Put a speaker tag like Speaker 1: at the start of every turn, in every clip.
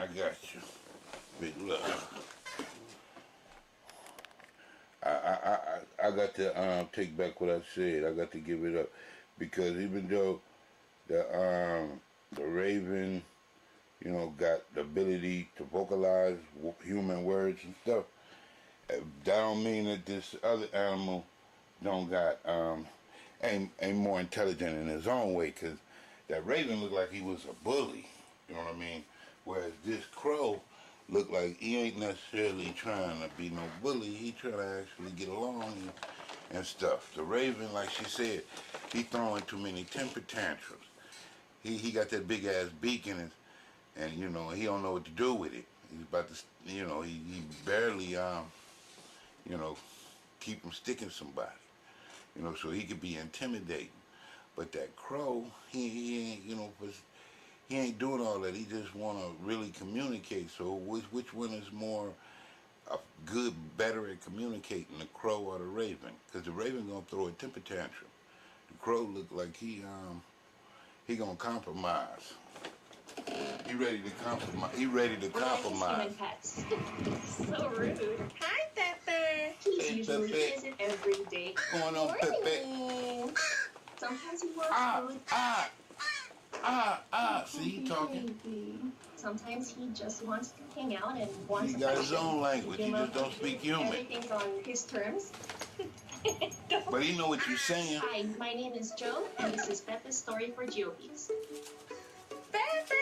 Speaker 1: I got you. Big love. I got to take back what I said. I got to give it up because even though the Raven, got the ability to vocalize human words and stuff, that don't mean that this other animal don't got ain't more intelligent in his own way. Cause that Raven looked like he was a bully. You know what I mean? Whereas this crow looked like he ain't necessarily trying to be no bully. He trying to actually get along and stuff. The Raven, like she said, he throwing too many temper tantrums. He got that big ass beak in his, and he don't know what to do with it. He's about to, he barely you know keep from sticking somebody. So he could be intimidating. But that crow, he ain't, he ain't doing all that. He just want to really communicate. So which one is more good, better at communicating, the crow or the raven? Because the raven gonna throw a temper tantrum. The crow look like he gonna compromise. He ready to compromise. He ready to compromise.
Speaker 2: Human pets. So rude. Hi, Pepper. He's
Speaker 1: Hey,
Speaker 2: usually
Speaker 1: Pepe.
Speaker 2: isn't every day.
Speaker 1: What's going on, Pepe?
Speaker 2: Morning. Sometimes he wants food.
Speaker 1: See, he talking.
Speaker 2: Baby. Sometimes he just wants to hang out and wants
Speaker 1: He got his
Speaker 2: affection.
Speaker 1: own language. He just don't speak human.
Speaker 2: Everything's on his terms.
Speaker 1: But he know what you're saying.
Speaker 2: Hi, my name is Joe, and this is Pepe's story for GeoBeats. Pepe!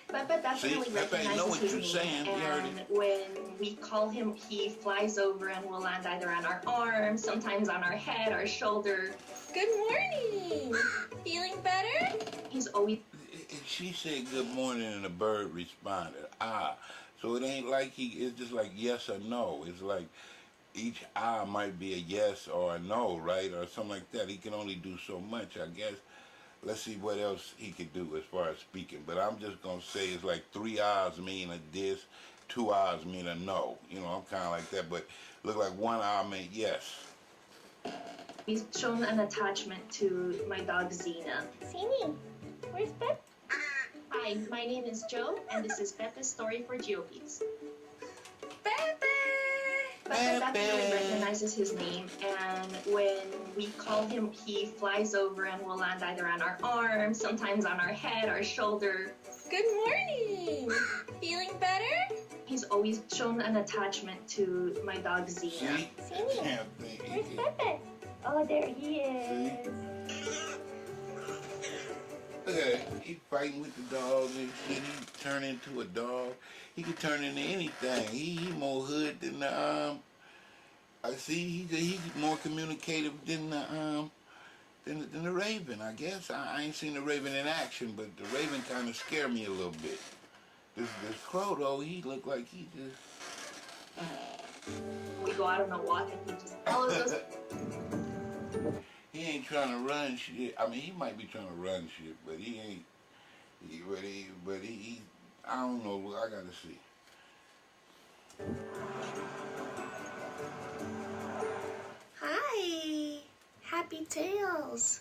Speaker 2: Pepe definitely
Speaker 1: See, Pepe know what
Speaker 2: recognizes
Speaker 1: you're
Speaker 2: his
Speaker 1: saying.
Speaker 2: name,
Speaker 1: He heard
Speaker 2: and
Speaker 1: it.
Speaker 2: when we call him, he flies over and will land either on our arm, sometimes on our head, our shoulder. Good morning! Feeling better? He's always...
Speaker 1: She said good morning and the bird responded, ah. So it ain't like it's just like yes or no. It's like each ah might be a yes or a no, right? Or something like that. He can only do so much, I guess. Let's see what else he could do as far as speaking. But I'm just going to say it's like 3 ahs mean a this, 2 ahs mean a no. I'm kind of like that. But look like 1 ah meant yes.
Speaker 2: He's shown an attachment to my dog Xena. Xenie, where's Pepe? Hi, my name is Joe, and this is Pepe's story for GeoBeats. Pepe! Pepe definitely recognizes his name, and when we call him, he flies over and will land either on our arm, sometimes on our head, our shoulder. Good morning! Feeling better? He's always shown an attachment to my dog Xena.
Speaker 1: See?
Speaker 2: Where's Pepe? Oh, there he is.
Speaker 1: Look at that. He fighting with the dog and shit. He turn into a dog. He can turn into anything. He more hood than the I see he's more communicative than the Raven. I guess I ain't seen the Raven in action, but the Raven kind of scared me a little bit. This crow though, he looked like he just.
Speaker 2: We go out on a walk and he just follows us.
Speaker 1: He ain't trying to run shit. I mean, he might be trying to run shit, but he ain't. He I don't know. I gotta see.
Speaker 2: Hi, happy tails.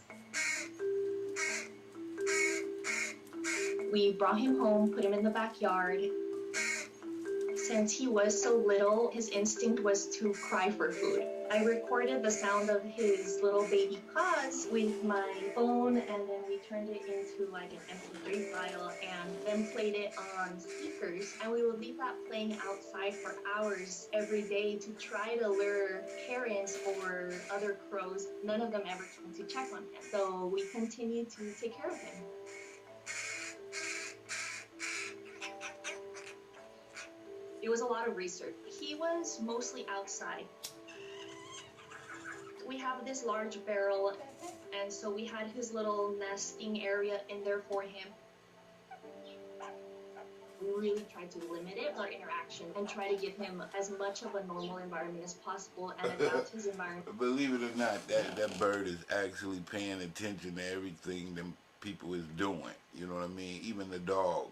Speaker 2: We brought him home, put him in the backyard. Since he was so little, his instinct was to cry for food. I recorded the sound of his little baby caws with my phone, and then we turned it into like an MP3 file and then played it on speakers. And we would leave that playing outside for hours every day to try to lure parents or other crows. None of them ever came to check on him. So we continued to take care of him. It was a lot of research. He was mostly outside. We have this large barrel, and so we had his little nesting area in there for him. We really tried to limit it, our interaction, and try to give him as much of a normal environment as possible and adapt his environment.
Speaker 1: Believe it or not, that bird is actually paying attention to everything them people is doing. You know what I mean? Even the dog.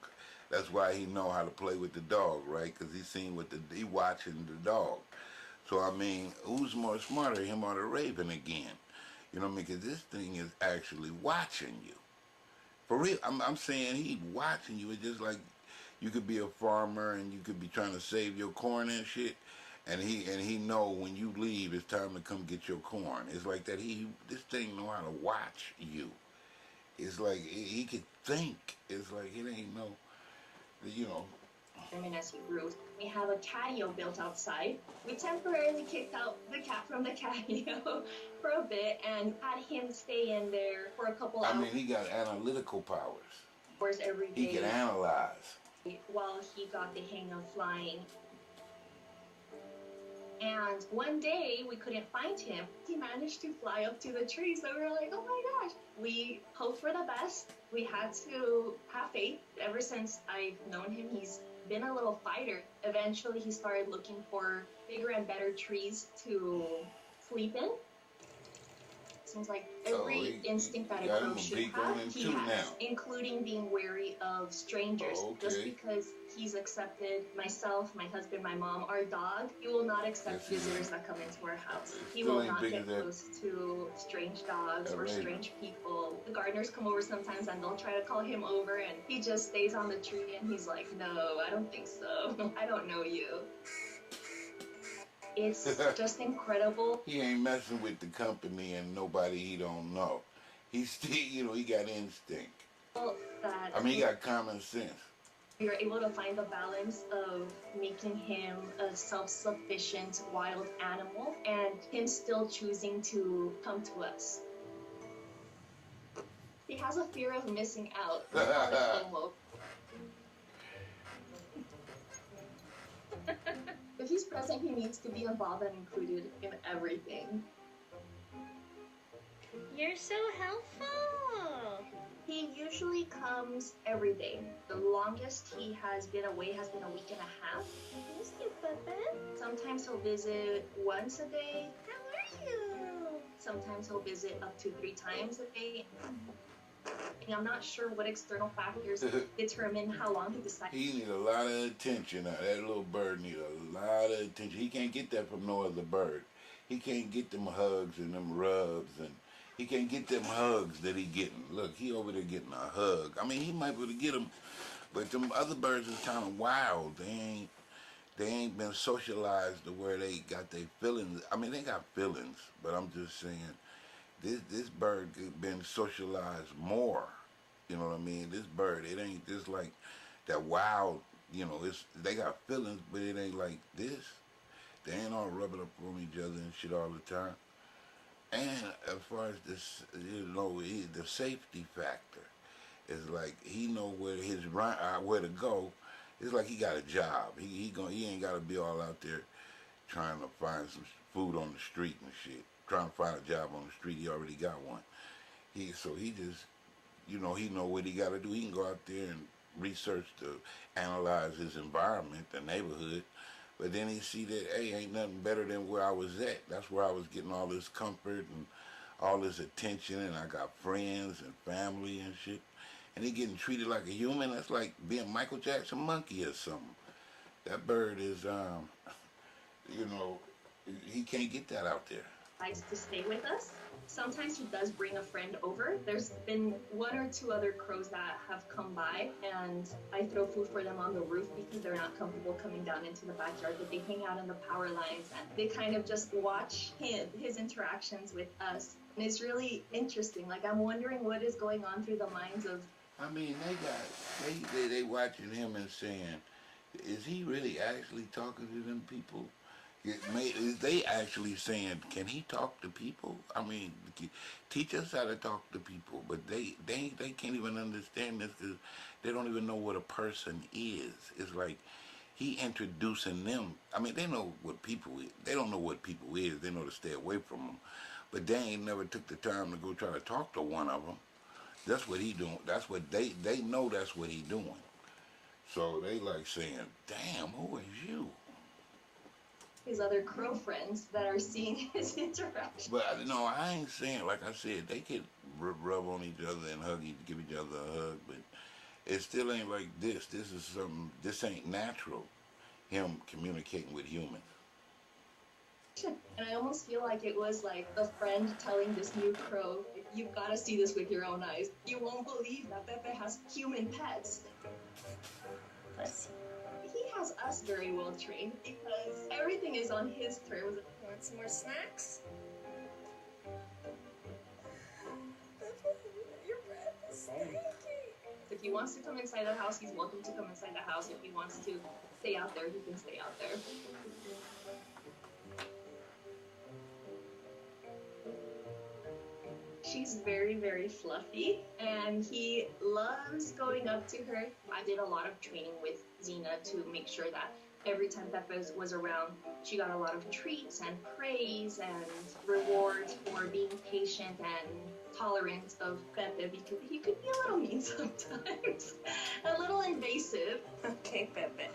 Speaker 1: That's why he know how to play with the dog, right? Because he watching the dog. So I mean, who's more smarter, him or the raven again? You know what I mean? Because this thing is actually watching you. For real, I'm saying he watching you. It's just like You could be a farmer and you could be trying to save your corn and shit, and he know when you leave, it's time to come get your corn. It's like that. This thing know how to watch you. It's like he could think. It's like it ain't no, you know.
Speaker 2: As he grew. We have a catio built outside. We temporarily kicked out the cat from the catio for a bit and had him stay in there for a couple
Speaker 1: I
Speaker 2: hours.
Speaker 1: mean, he got analytical powers.
Speaker 2: Every day.
Speaker 1: He can analyze.
Speaker 2: While he got the hang of flying. And one day we couldn't find him. He managed to fly up to the tree, so we were like, oh my gosh. We hoped for the best. We had to have faith. Ever since I've known him, he's been a little fighter. Eventually he started looking for bigger and better trees to sleep in. Seems like every instinct that a crow should have, he has, now. Including being wary of strangers. Just because he's accepted myself, my husband, my mom, our dog, he will not accept visitors that come into our house. He will not get close to strange dogs or strange people. The gardeners come over sometimes and they'll try to call him over and he just stays on the tree and he's like, no, I don't think so. I don't know you. It's just incredible.
Speaker 1: He ain't messing with the company and nobody he don't know. He's still, he got instinct. I mean, he got common sense.
Speaker 2: We were able to find the balance of making him a self-sufficient wild animal and him still choosing to come to us. He has a fear of missing out. If he's present, he needs to be involved and included in everything.
Speaker 3: You're so helpful.
Speaker 2: He usually comes every day. The longest he has been away has been a week and a half.
Speaker 3: Miss you, Pepe.
Speaker 2: Sometimes he'll visit once a day.
Speaker 3: How are you?
Speaker 2: Sometimes he'll visit up to 3 times a day. And I'm not sure what external factors determine how long he decides.
Speaker 1: He needs a lot of attention now. That little bird needs a lot of attention. He can't get that from no other bird. He can't get them hugs and them rubs, and he can't get them hugs that he getting. Look, he over there getting a hug. I mean, he might be able to get them, but them other birds is kind of wild. They ain't been socialized to where they got their feelings. I mean, they got feelings, but I'm just saying, this bird been socialized more. You know what I mean? This bird, it ain't just like that wild, they got feelings, but it ain't like this. They ain't all rubbing up on each other and shit all the time. And as far as this, the safety factor is like he know where where to go. It's like he got a job. He ain't got to be all out there trying to find some food on the street and shit. Trying to find a job on the street. He already got one. He just, he know what he got to do. He can go out there and research to analyze his environment, the neighborhood. But then he see that, hey, ain't nothing better than where I was at. That's where I was getting all this comfort and all this attention, and I got friends and family and shit. And he getting treated like a human. That's like being Michael Jackson monkey or something. That bird is, he can't get that out there.
Speaker 2: Likes to stay with us. Sometimes he does bring a friend over. There's been 1 or 2 other crows that have come by, and I throw food for them on the roof because they're not comfortable coming down into the backyard, but they hang out in the power lines and they kind of just watch his interactions with us. And it's really interesting. Like, I'm wondering what is going on through the minds of...
Speaker 1: I mean, they watching him and saying, is he really actually talking to them people? Is they actually saying, can he talk to people? I mean, teach us how to talk to people. But they can't even understand this because they don't even know what a person is. It's like he introducing them. I mean, they know what people is. They don't know what people is. They know to stay away from them. But they ain't never took the time to go try to talk to one of them. That's what he doing. That's what they know that's what he doing. So they like saying, damn, who is you?
Speaker 2: His other crow friends that are seeing his interaction.
Speaker 1: But no, I ain't saying, like I said, they could rub on each other and give each other a hug, but it still ain't like this. This ain't natural, him communicating with humans.
Speaker 2: And I almost feel like it was like a friend telling this new crow, you've got to see this with your own eyes. You won't believe that Pepe has human pets.
Speaker 3: pussy.
Speaker 2: He has us very well trained because everything is on his terms.
Speaker 3: Want some more snacks? Your breath is stinking.
Speaker 2: If he wants to come inside the house, he's welcome to come inside the house. If he wants to stay out there, he can stay out there. She's very, very fluffy, and he loves going up to her. I did a lot of training with Xena to make sure that every time Pepe was around, she got a lot of treats and praise and rewards for being patient and tolerant of Pepe, because he could be a little mean sometimes, a little invasive.
Speaker 3: Okay, Pepe.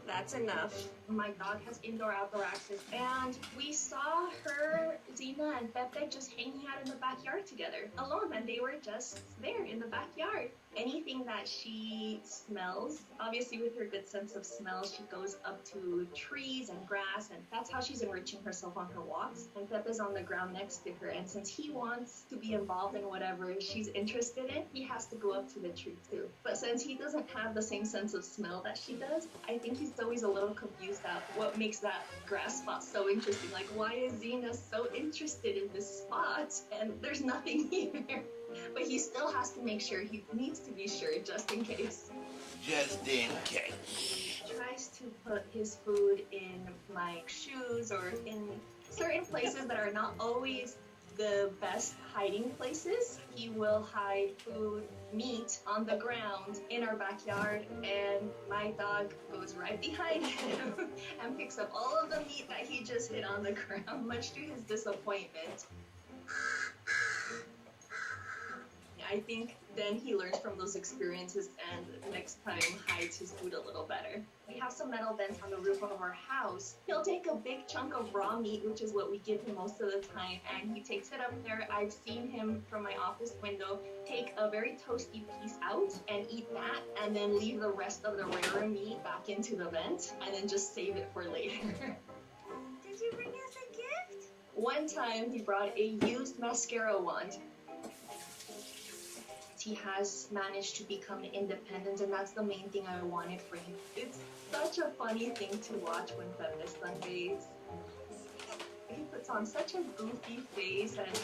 Speaker 3: That's enough.
Speaker 2: My dog has indoor-outdoor access, and we saw her, Xena, and Pepe just hanging out in the backyard together, alone, and they were just there in the backyard. Anything that she smells, obviously with her good sense of smell, she goes up to trees and grass, and that's how she's enriching herself on her walks. And Pepe's on the ground next to her, and since he wants to be involved in whatever she's interested in, he has to go up to the tree too. But since he doesn't have the same sense of smell that she does, I think he's always a little confused at what makes that grass spot so interesting. Like, why is Xena so interested in this spot? And there's nothing here. But he still has to make sure, he needs to be sure just in case.
Speaker 1: Just in case.
Speaker 2: Tries to put his food in my shoes or in certain places that are not always the best hiding places. He will hide food, meat on the ground in our backyard, and my dog goes right behind him and picks up all of the meat that he just hid on the ground, much to his disappointment. I think then he learns from those experiences and next time hides his food a little better. We have some metal vents on the roof of our house. He'll take a big chunk of raw meat, which is what we give him most of the time, and he takes it up there. I've seen him from my office window take a very toasty piece out and eat that, and then leave the rest of the rarer meat back into the vent, and then just save it for later.
Speaker 3: Did you bring us a gift?
Speaker 2: One time he brought a used mascara wand. He has managed to become independent, and that's the main thing I wanted for him. It's such a funny thing to watch when Pepe sunbathes. He puts on such a goofy face and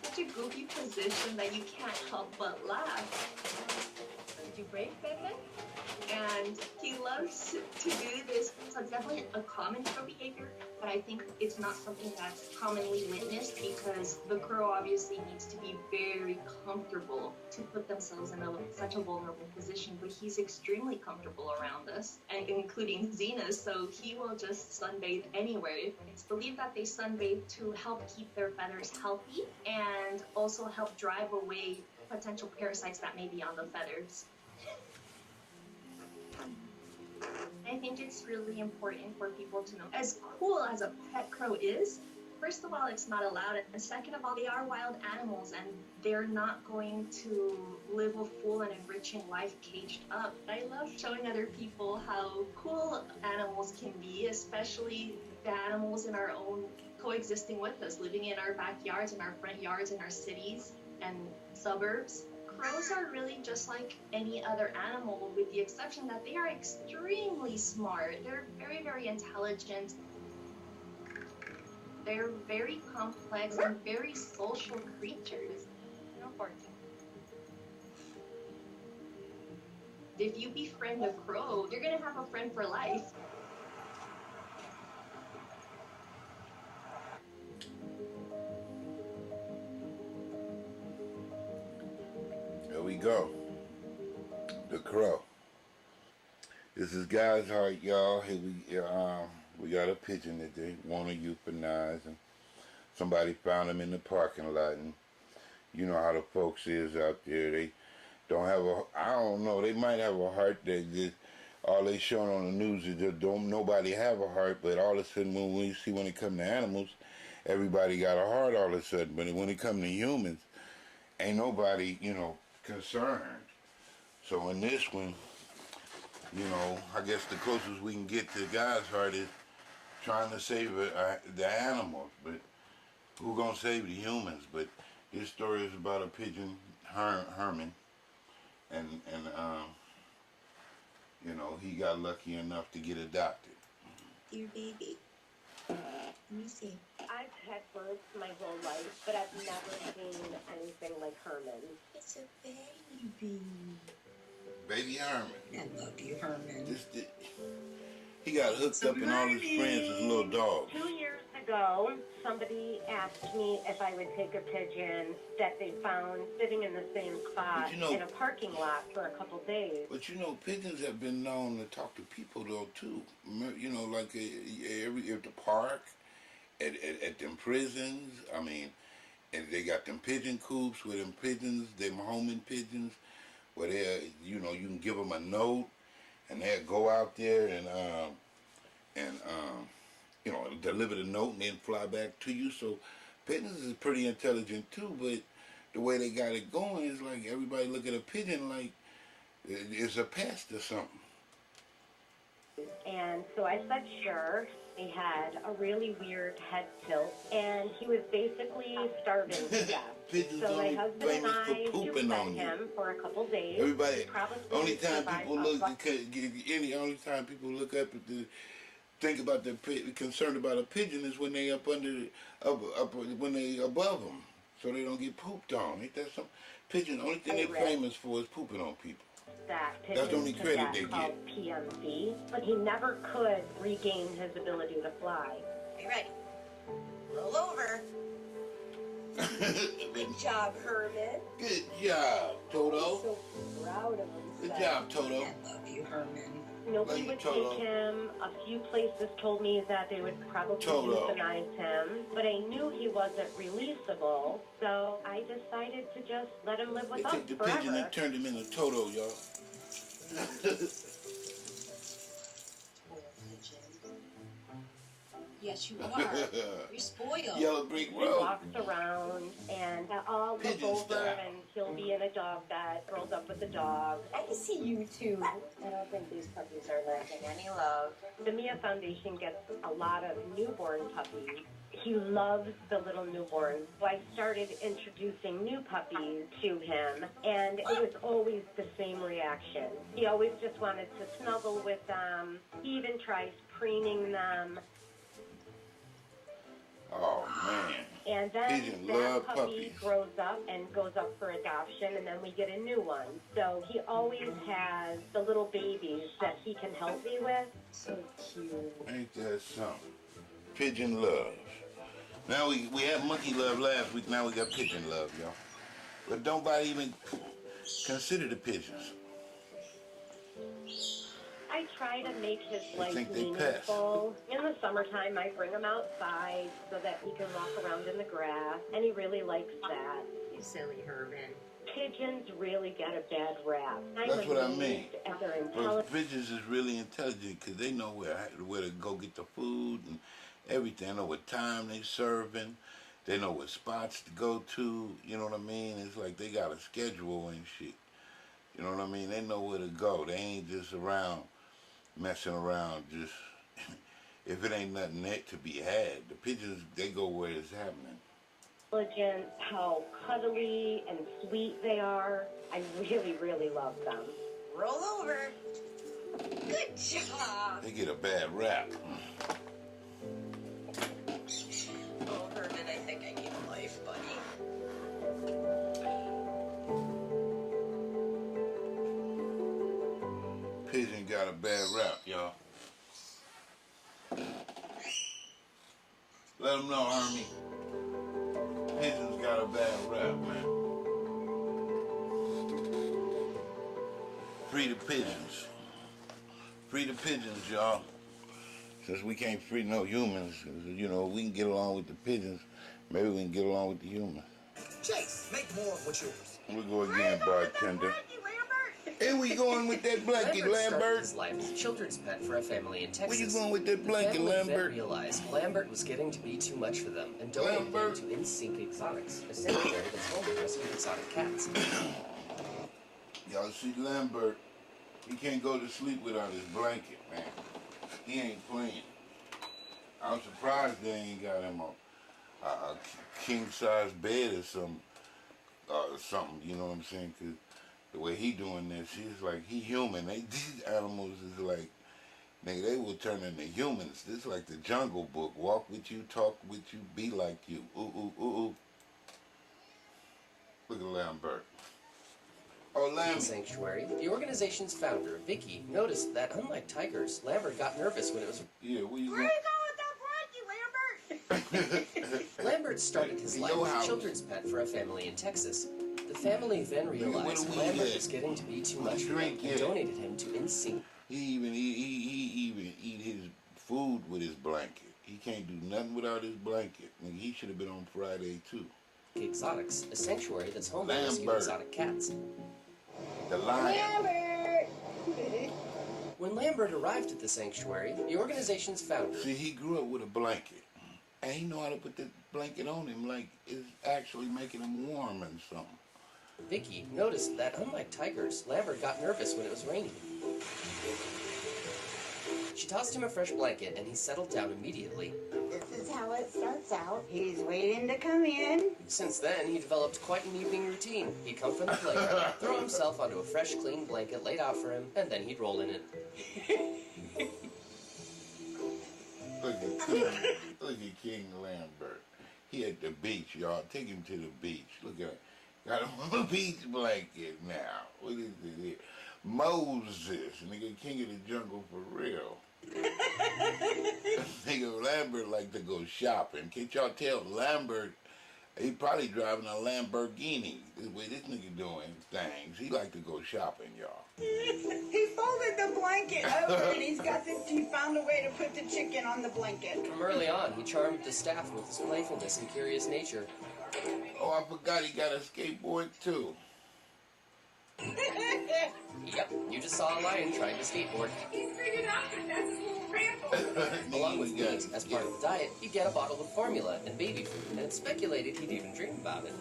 Speaker 2: such a goofy position that you can't help but laugh.
Speaker 3: Did you break, Pepe?
Speaker 2: And he loves to do this. So it's definitely a common crow behavior, but I think it's not something that's commonly witnessed because the crow obviously needs to be very comfortable to put themselves in such a vulnerable position, but he's extremely comfortable around us, and including Xena, so he will just sunbathe anywhere. It's believed that they sunbathe to help keep their feathers healthy and also help drive away potential parasites that may be on the feathers. I think it's really important for people to know, as cool as a pet crow is, first of all, it's not allowed, and second of all, they are wild animals, and they're not going to live a full and enriching life caged up. I love showing other people how cool animals can be, especially the animals in our own coexisting with us, living in our backyards, in our front yards, in our cities and suburbs. Crows are really just like any other animal, with the exception that they are extremely smart. They're very, very intelligent. They're very complex and very social creatures.
Speaker 3: No barking.
Speaker 2: If you befriend a crow, you're gonna have a friend for life.
Speaker 1: There we go. The crow. This is God's Heart, y'all. Here we got a pigeon that they want to euthanize, and somebody found him in the parking lot, and you know how the folks is out there. They don't have I don't know, they might have a heart that just, all they showing on the news is just don't nobody have a heart, but all of a sudden when it come to animals, everybody got a heart all of a sudden, but when it come to humans, ain't nobody, concerned. So in this one, I guess the closest we can get to God's heart is trying to save the animals, but who gonna save the humans? But this story is about a pigeon, Herman, and he got lucky enough to get adopted.
Speaker 4: Your baby. Let me see.
Speaker 5: I've had birds my whole life, but I've never seen anything like Herman.
Speaker 4: It's a baby.
Speaker 1: Baby Herman.
Speaker 4: I love you, Herman.
Speaker 1: He got hooked up and all his friends as little dogs.
Speaker 5: 2 years ago, somebody asked me if I would take a pigeon that they found sitting in the same spot in a parking lot for a couple days.
Speaker 1: But pigeons have been known to talk to people though too. Like at the park, at them prisons. I mean, and they got them pigeon coops with them pigeons, them homing pigeons, where you can give them a note, and they'll go out there and deliver the note and then fly back to you. So pigeons is pretty intelligent too, but the way they got it going is like everybody look at a pigeon like it's a pest or something.
Speaker 5: And so I said sure. He had a really weird head tilt, and he was basically starving to death. So my husband and I fed him for a couple days.
Speaker 1: Everybody, only time people look up at think about the concerned about a pigeon is when they up when they above them, so they don't get pooped on. Ain't that something? Pigeon, only thing they're famous for is pooping on people. That's the only credit they get.
Speaker 5: PMC, but he never could regain his ability to fly.
Speaker 4: Are you ready? Roll over. Good job, Herman.
Speaker 1: Good job, Toto.
Speaker 5: I'm so proud of him.
Speaker 1: Good job, Toto.
Speaker 4: I love you, Herman.
Speaker 5: Nobody would take him. A few places told me that they would probably euthanize him, but I knew he wasn't releasable, so I decided to just let him live with us
Speaker 1: forever. They took the pigeon and turned him into Toto, y'all.
Speaker 4: Yes, you are. You're spoiled.
Speaker 1: Yellow Brick Road.
Speaker 5: He walks around, and I'll look over, and he'll be in a dog bed, curled up with the dog.
Speaker 3: I can see you too. I don't think these puppies are lacking any love.
Speaker 5: The Mia Foundation gets a lot of newborn puppies. He loves the little newborns. So I started introducing new puppies to him, and it was always the same reaction. He always just wanted to snuggle with them. He even tries preening them.
Speaker 1: Oh, man.
Speaker 5: And then
Speaker 1: Pigeons
Speaker 5: that
Speaker 1: love
Speaker 5: puppy
Speaker 1: puppies.
Speaker 5: grows up and goes up for adoption, and then we get a new one. So he always has the little babies that he can help me with.
Speaker 4: So cute.
Speaker 1: Ain't that something? Pigeon love. Now we had monkey love last week, now we got pigeon love, y'all. But nobody even consider the pigeons.
Speaker 5: I try to make his life meaningful. In the summertime, I bring him outside so that he can walk around in the grass, and he really likes that.
Speaker 4: You silly Herman.
Speaker 5: Pigeons really get a bad rap.
Speaker 1: That's what I mean.
Speaker 5: But
Speaker 1: pigeons is really intelligent because they know where to go get the food and everything. They know what time they serving. They know what spots to go to. You know what I mean? It's like they got a schedule and shit. You know what I mean? They know where to go. They ain't just around messing around just if it ain't nothing that to be had. The pigeons, they go where it's happening.
Speaker 5: Intelligent, how cuddly and sweet they are. I really, really love them.
Speaker 4: Roll over. Good job.
Speaker 1: They get a bad rap.
Speaker 4: Oh, Herman, I think I need a life, buddy.
Speaker 1: Pigeon got a bad rap, y'all. Let them know, Hermie. Pigeons got a bad rap, man. Free the pigeons. Free the pigeons, y'all. Since we can't free no humans, we can get along with the pigeons. Maybe we can get along with the humans.
Speaker 6: Chase, make more of what's yours.
Speaker 1: We'll go again, bartender. Here we going with that blanket, Lambert.
Speaker 7: Started his life as a children's pet for a family in Texas.
Speaker 1: Where you going with that blanket,
Speaker 7: the family
Speaker 1: Lambert?
Speaker 7: then realized Lambert was getting to be too much for them and donated him
Speaker 1: Lambert.
Speaker 7: to InSync Exotics, a sanctuary that's home to rescue exotic cats.
Speaker 1: Y'all see Lambert, he can't go to sleep without his blanket, man. He ain't playing. I'm surprised they ain't got him a king-size bed or something, you know what I'm saying? 'Cause The way he doing this, he's like he human. These animals is like nigga, they will turn into humans. This is like the Jungle Book. Walk with you, talk with you, be like you. Ooh ooh ooh ooh. Look at Lambert. Oh, Lambert.
Speaker 7: Sanctuary, the organization's founder, Vicky, noticed that unlike tigers, Lambert got nervous when it was.
Speaker 1: Yeah, where you
Speaker 5: Where
Speaker 1: going?
Speaker 5: you going with that Frankie, Lambert?
Speaker 7: Lambert started his life as a children's pet for a family in Texas. The family then realized Lambert was getting to be too much for them and donated him to INSEE.
Speaker 1: He even eat his food with his blanket. He can't do nothing without his blanket. Nigga, he should have been on Friday too.
Speaker 7: Exotics, a sanctuary that's home to rescue exotic cats.
Speaker 1: The lion.
Speaker 3: Lambert!
Speaker 7: When Lambert arrived at the sanctuary, the organization's founder.
Speaker 1: See, he grew up with a blanket, and he know how to put the blanket on him like it's actually making him warm and something.
Speaker 7: Vicky noticed that unlike tigers, Lambert got nervous when it was raining. She tossed him a fresh blanket and he settled down immediately.
Speaker 3: This is how it starts out. He's waiting to come in.
Speaker 7: Since then, he developed quite an evening routine. He'd come from the playground, throw himself onto a fresh, clean blanket laid out for him, and then he'd roll in it.
Speaker 1: Look at King Lambert. He at the beach, y'all. Take him to the beach. Look at him. Got him on a beach blanket now. What is it here? Moses, nigga, king of the jungle for real. Nigga, Lambert like to go shopping. Can't y'all tell Lambert, he probably driving a Lamborghini. The way this nigga doing things. He like to go shopping, y'all.
Speaker 8: He folded the blanket over and he found a way to put the chicken on the blanket.
Speaker 7: From early on, he charmed the staff with his playfulness and curious nature.
Speaker 1: Oh, I forgot he got a skateboard too.
Speaker 7: Yep, you just saw a lion trying to skateboard.
Speaker 8: He's figured out that that's his little ramble.
Speaker 7: Along with meat, as part of the diet, he'd get a bottle of formula and baby food, and it's speculated he'd even dream about it.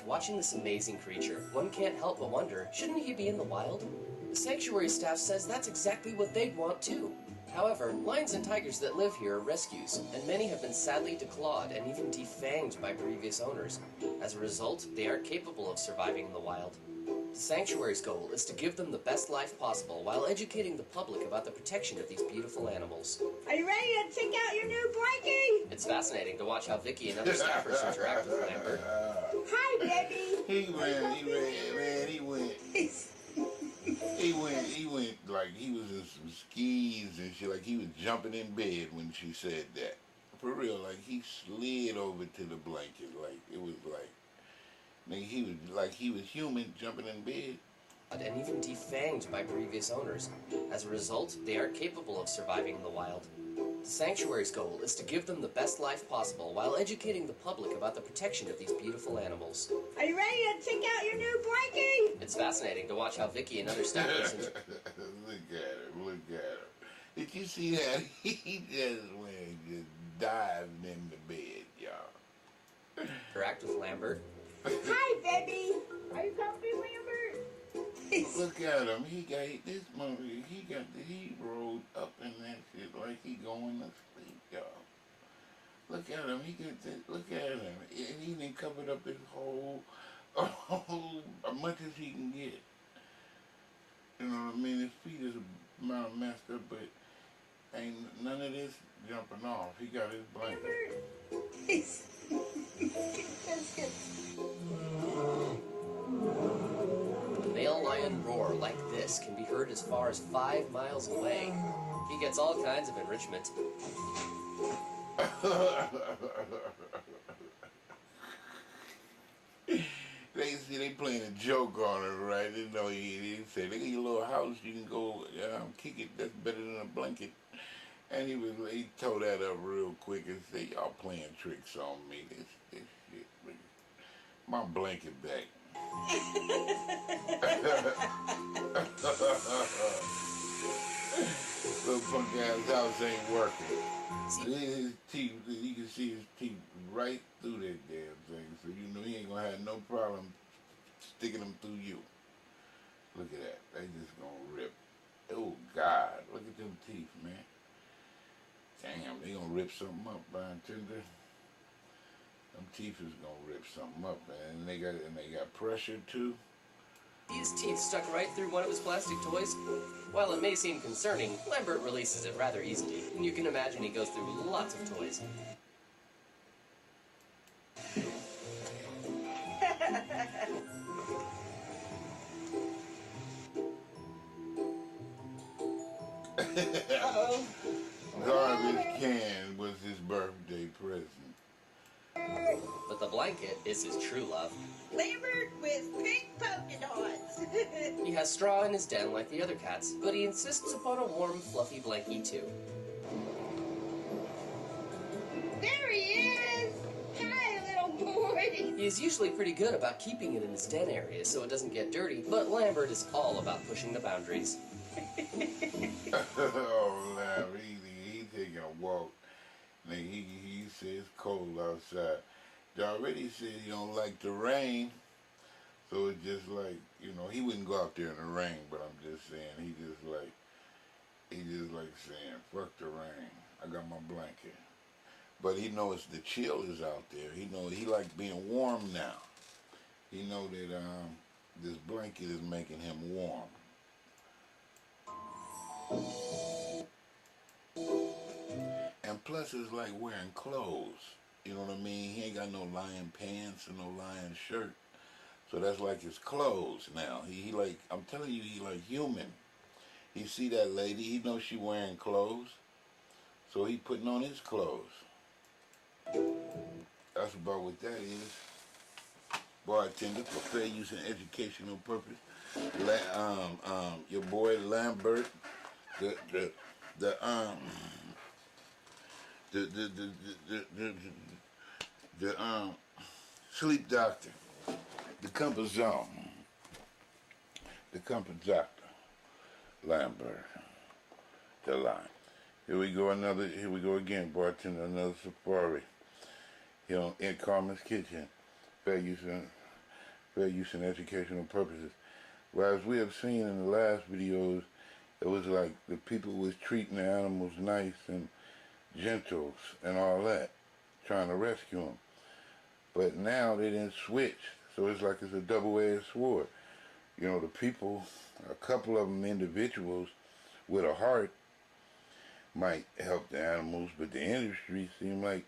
Speaker 7: Watching this amazing creature, one can't help but wonder, shouldn't he be in the wild? The sanctuary staff says that's exactly what they'd want too. However, lions and tigers that live here are rescues, and many have been sadly declawed and even defanged by previous owners. As a result, they aren't capable of surviving in the wild. The sanctuary's goal is to give them the best life possible while educating the public about the protection of these beautiful animals.
Speaker 8: Are you ready to check out your new blankie?
Speaker 7: It's fascinating to watch how Vicky and other staffers interact with Lambert.
Speaker 8: Hi, baby.
Speaker 1: He went like he was in some skis and shit, like he was jumping in bed when she said that. For real, like he slid over to the blanket, like it was like, nigga, he was human jumping in bed.
Speaker 7: And even defanged by previous owners. As a result, they aren't capable of surviving in the wild. The sanctuary's goal is to give them the best life possible while educating the public about the protection of these beautiful animals.
Speaker 8: Are you ready to check out your new blankie?
Speaker 7: It's fascinating to watch how Vicky and other staffers
Speaker 1: Look at him. Did you see that? He just went and just dived in the bed, y'all.
Speaker 7: interact with Lambert.
Speaker 8: Hi, baby. Are you comfy, Lambert?
Speaker 1: Look at him. He rolled up in that shit like he going to sleep, y'all. Look at him. Look at him. And he done covered up his whole, as much as he can get. You know what I mean? His feet is amount messed up, but ain't none of this jumping off. He got his blanket.
Speaker 7: The male lion roar like this can be heard as far as 5 miles away. He gets all kinds of enrichment.
Speaker 1: They playing a joke on it, right? They know he said, look at your little house, you can go kick it, that's better than a blanket. And he tore that up real quick and said, y'all playing tricks on me. This shit, my blanket back. Little punk ass house ain't working. His teeth, you can see his teeth right through that damn thing, so you know he ain't gonna have no problem sticking them through you. Look at that, they just gonna rip. Oh God, look at them teeth, man. Damn, they gonna rip something up, Brian Tinder. Them teeth is gonna rip something up, man. And they got pressure too.
Speaker 7: His teeth stuck right through one of his plastic toys. While it may seem concerning, Lambert releases it rather easily, and you can imagine he goes through lots of toys.
Speaker 8: Uh-oh.
Speaker 1: Garbage can was his birthday present.
Speaker 7: But the blanket is his true love.
Speaker 8: Lambert with pink polka dots.
Speaker 7: He has straw in his den like the other cats, but he insists upon a warm, fluffy blankie too.
Speaker 8: There he is. Hi, little boy.
Speaker 7: He is usually pretty good about keeping it in his den area so it doesn't get dirty, but Lambert is all about pushing the boundaries.
Speaker 1: Oh, Larry, he taking a walk. And he said it's cold outside. He already said he don't like the rain. So it's just like, you know, he wouldn't go out there in the rain, but I'm just saying, he just like saying, fuck the rain. I got my blanket. But he knows the chill is out there. He know he like being warm now. He know that this blanket is making him warm. And plus it's like wearing clothes. You know what I mean? He ain't got no lion pants and no lion shirt. So that's like his clothes now. He like, I'm telling you, he like human. He see that lady, he knows she wearing clothes. So he putting on his clothes. That's about what that is. Bartender for fair use and educational purpose. Your boy Lambert, the sleep doctor, the comfort zone, the comfort doctor, Lambert, the line. Here we go again, bartender, another safari. Here on in Carmen's Kitchen, fair use and educational purposes. Well, as we have seen in the last videos, it was like the people was treating the animals nice and gentle and all that, trying to rescue them. But now they didn't switch, so it's like it's a double-edged sword. You know, the people, a couple of them individuals with a heart might help the animals, but the industry seem like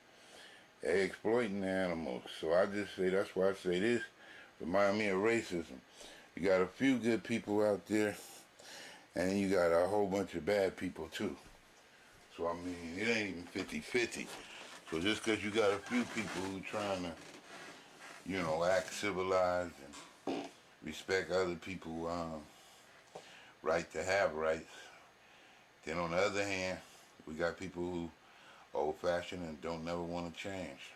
Speaker 1: they're exploiting the animals. So I just say, that's why I say this, remind me of racism. You got a few good people out there, and you got a whole bunch of bad people too. So I mean, it ain't even 50-50. So just because you got a few people who trying to, you know, act civilized and respect other people's right to have rights, then on the other hand, we got people who old-fashioned and don't never want to change.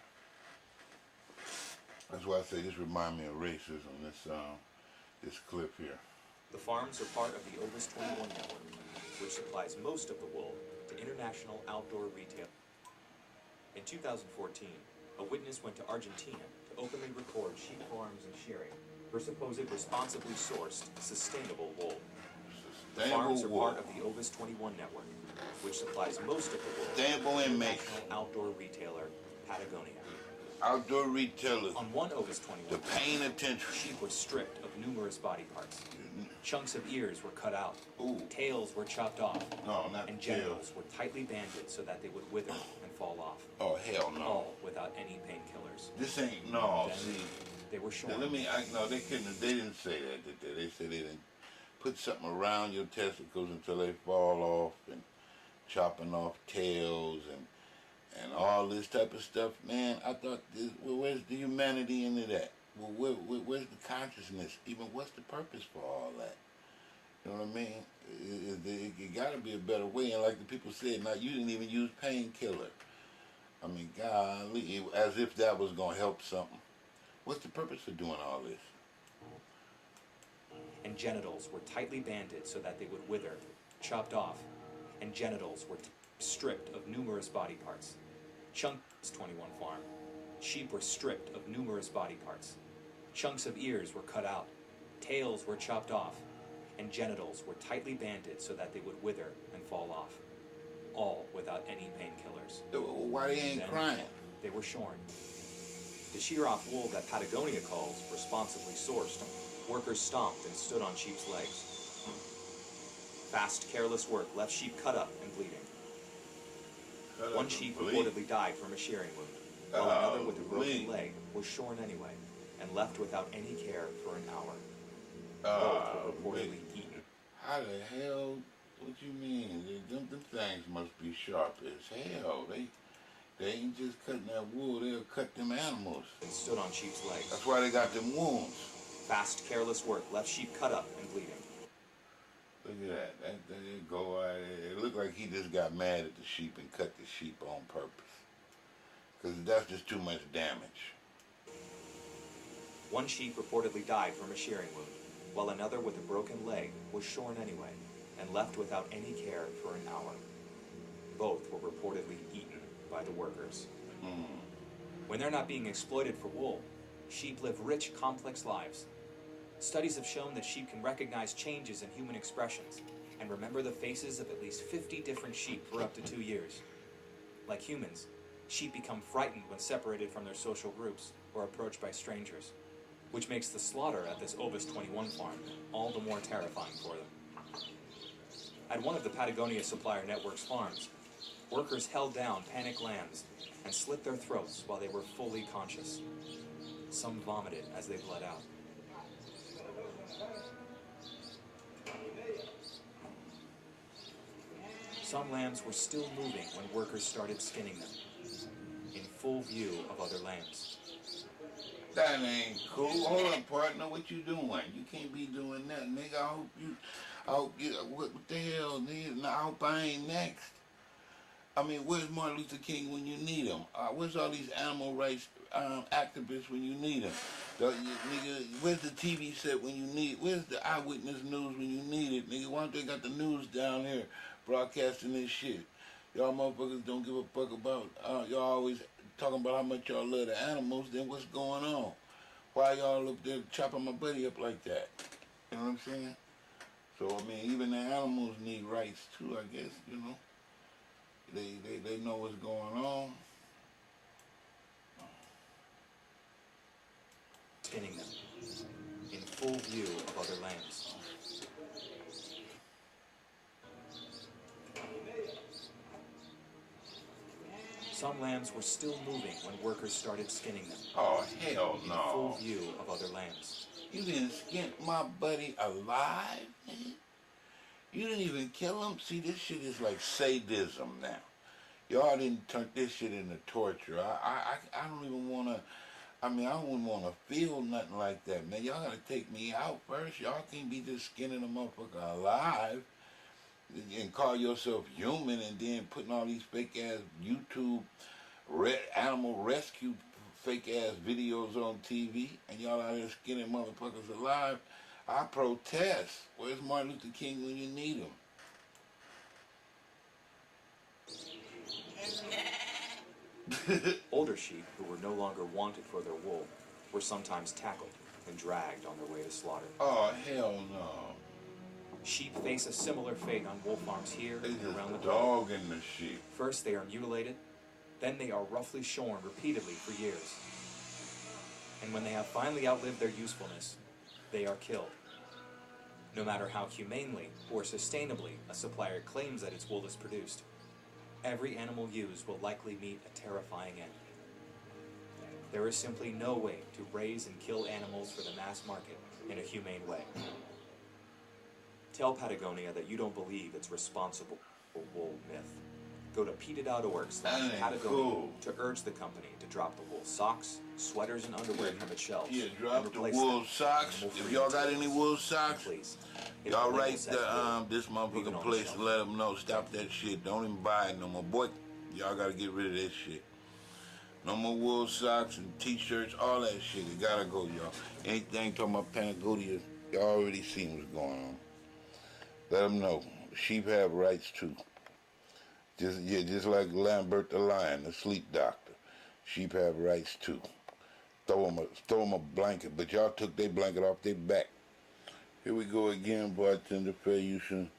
Speaker 1: That's why I say this remind me of racism, this clip here.
Speaker 9: The farms are part of the Ovis 21 network, which supplies most of the wool to international outdoor retail. In 2014, a witness went to Argentina to openly record sheep farms and shearing for supposed responsibly sourced, sustainable wool. The farms are part of the Ovis 21 network, which supplies most of the wool
Speaker 1: Sustainable
Speaker 9: to
Speaker 1: inmates.
Speaker 9: international outdoor retailer Patagonia.
Speaker 1: Outdoor retailers,
Speaker 9: On one Ovis 21,
Speaker 1: to paying attention.
Speaker 9: sheep were stripped of numerous body parts. Chunks of ears were cut out,
Speaker 1: Ooh.
Speaker 9: tails were chopped off,
Speaker 1: No, not
Speaker 9: and
Speaker 1: the
Speaker 9: genitals
Speaker 1: tails.
Speaker 9: were tightly banded so that they would wither and fall off,
Speaker 1: Oh, hell no.
Speaker 9: all without any painkillers.
Speaker 1: This ain't, no,
Speaker 9: Then
Speaker 1: see.
Speaker 9: they were shorn.
Speaker 1: Now, no, they didn't say that, did they? They said they didn't put something around your testicles until they fall off, and chopping off tails and all this type of stuff. Man, I thought, where's the humanity into that? Well, where's the consciousness? Even what's the purpose for all that? You know what I mean? It got to be a better way. And like the people said, now you didn't even use painkiller. I mean, golly, as if that was going to help something. What's the purpose for doing all this?
Speaker 9: And genitals were tightly banded so that they would wither, chopped off, and genitals were stripped of numerous body parts. Chunks 21 farm. Sheep were stripped of numerous body parts. Chunks of ears were cut out, tails were chopped off, and genitals were tightly banded so that they would wither and fall off, all without any painkillers.
Speaker 1: Why they ain't
Speaker 9: Then
Speaker 1: crying?
Speaker 9: they were shorn. To shear off wool that Patagonia calls responsibly sourced, workers stomped and stood on sheep's legs. Fast, careless work left sheep cut up and bleeding. One sheep reportedly died from a shearing wound, while another with a broken leg was shorn anyway and left without any care for an hour. Both were reportedly eaten.
Speaker 1: How the hell? What you mean? Them things must be sharp as hell. They ain't just cutting that wool, they'll cut them animals.
Speaker 9: And stood on sheep's legs.
Speaker 1: That's why they got them wounds.
Speaker 9: Fast, careless work left sheep cut up and bleeding.
Speaker 1: Look at that. That go out. It looked like he just got mad at the sheep and cut the sheep on purpose. Because that's just too much damage.
Speaker 9: One sheep reportedly died from a shearing wound, while another with a broken leg was shorn anyway and left without any care for an hour. Both were reportedly eaten by the workers. When they're not being exploited for wool, sheep live rich, complex lives. Studies have shown that sheep can recognize changes in human expressions and remember the faces of at least 50 different sheep for up to 2 years. Like humans, sheep become frightened when separated from their social groups or approached by strangers, which makes the slaughter at this Ovis 21 farm all the more terrifying for them. At one of the Patagonia Supplier Network's farms, workers held down panicked lambs and slit their throats while they were fully conscious. Some vomited as they bled out. Some lambs were still moving when workers started skinning them, in full view of other lambs.
Speaker 1: That ain't cool. Hold on, partner. What you doing? You can't be doing that, nigga. I hope you, what the hell, nigga? I hope I ain't next. I mean, where's Martin Luther King when you need him? Where's all these animal rights activists when you need them? Nigga, where's the TV set when you need? Where's the eyewitness news when you need it, nigga? Why don't they got the news down here broadcasting this shit? Y'all motherfuckers don't give a fuck about. Y'all always talking about how much y'all love the animals. Then what's going on? Why y'all up there chopping my buddy up like that? You know what I'm saying? So I mean, even the animals need rights too. I guess, you know. They know what's going on.
Speaker 9: Skinning them, in full view of other lambs. Some lambs were still moving when workers started skinning them.
Speaker 1: Oh, hell no.
Speaker 9: In full view of other lambs.
Speaker 1: You didn't skin my buddy alive, nigga? You didn't even kill him? See, this shit is like sadism now. Y'all didn't turn this shit into torture. I don't even want to, I mean, I don't even want to feel nothing like that, man. Y'all got to take me out first. Y'all can't be just skinning a motherfucker alive and call yourself human and then putting all these fake-ass YouTube animal rescue fake-ass videos on TV and y'all out there skinning motherfuckers alive. I protest. Where's Martin Luther King when you need him?
Speaker 9: Older sheep who were no longer wanted for their wool were sometimes tackled and dragged on their way to slaughter.
Speaker 1: Oh, hell no.
Speaker 9: Sheep face a similar fate on wool farms here
Speaker 1: They
Speaker 9: and
Speaker 1: just
Speaker 9: around the
Speaker 1: dog
Speaker 9: globe.
Speaker 1: in the sheep.
Speaker 9: First they are mutilated, then they are roughly shorn repeatedly for years. And when they have finally outlived their usefulness, they are killed. No matter how humanely or sustainably a supplier claims that its wool is produced, every animal used will likely meet a terrifying end. There is simply no way to raise and kill animals for the mass market in a humane way. Tell Patagonia that you don't believe it's responsible for wool myth. Go to PETA.org/Patagonia
Speaker 1: cool.
Speaker 9: to urge the company to drop the wool socks, sweaters, and underwear from its shelves.
Speaker 1: Yeah,
Speaker 9: and
Speaker 1: drop the
Speaker 9: replace
Speaker 1: wool
Speaker 9: them
Speaker 1: socks.
Speaker 9: with
Speaker 1: If y'all got any wool socks,
Speaker 9: please. If
Speaker 1: y'all
Speaker 9: the label
Speaker 1: write
Speaker 9: says wool,
Speaker 1: this
Speaker 9: leave it
Speaker 1: motherfucking
Speaker 9: on the
Speaker 1: place
Speaker 9: shelf.
Speaker 1: and let them know. Stop that shit. Don't even buy it no more. Boy, y'all gotta get rid of that shit. No more wool socks and t-shirts, all that shit. It gotta go, y'all. Anything talking about Patagonia, y'all already seen what's going on. Let them know. Sheep have rights too. Just like Lambert the lion, the sleep doctor. Sheep have rights too. Throw them a blanket, but y'all took their blanket off their back. Here we go again, bartender, fair use and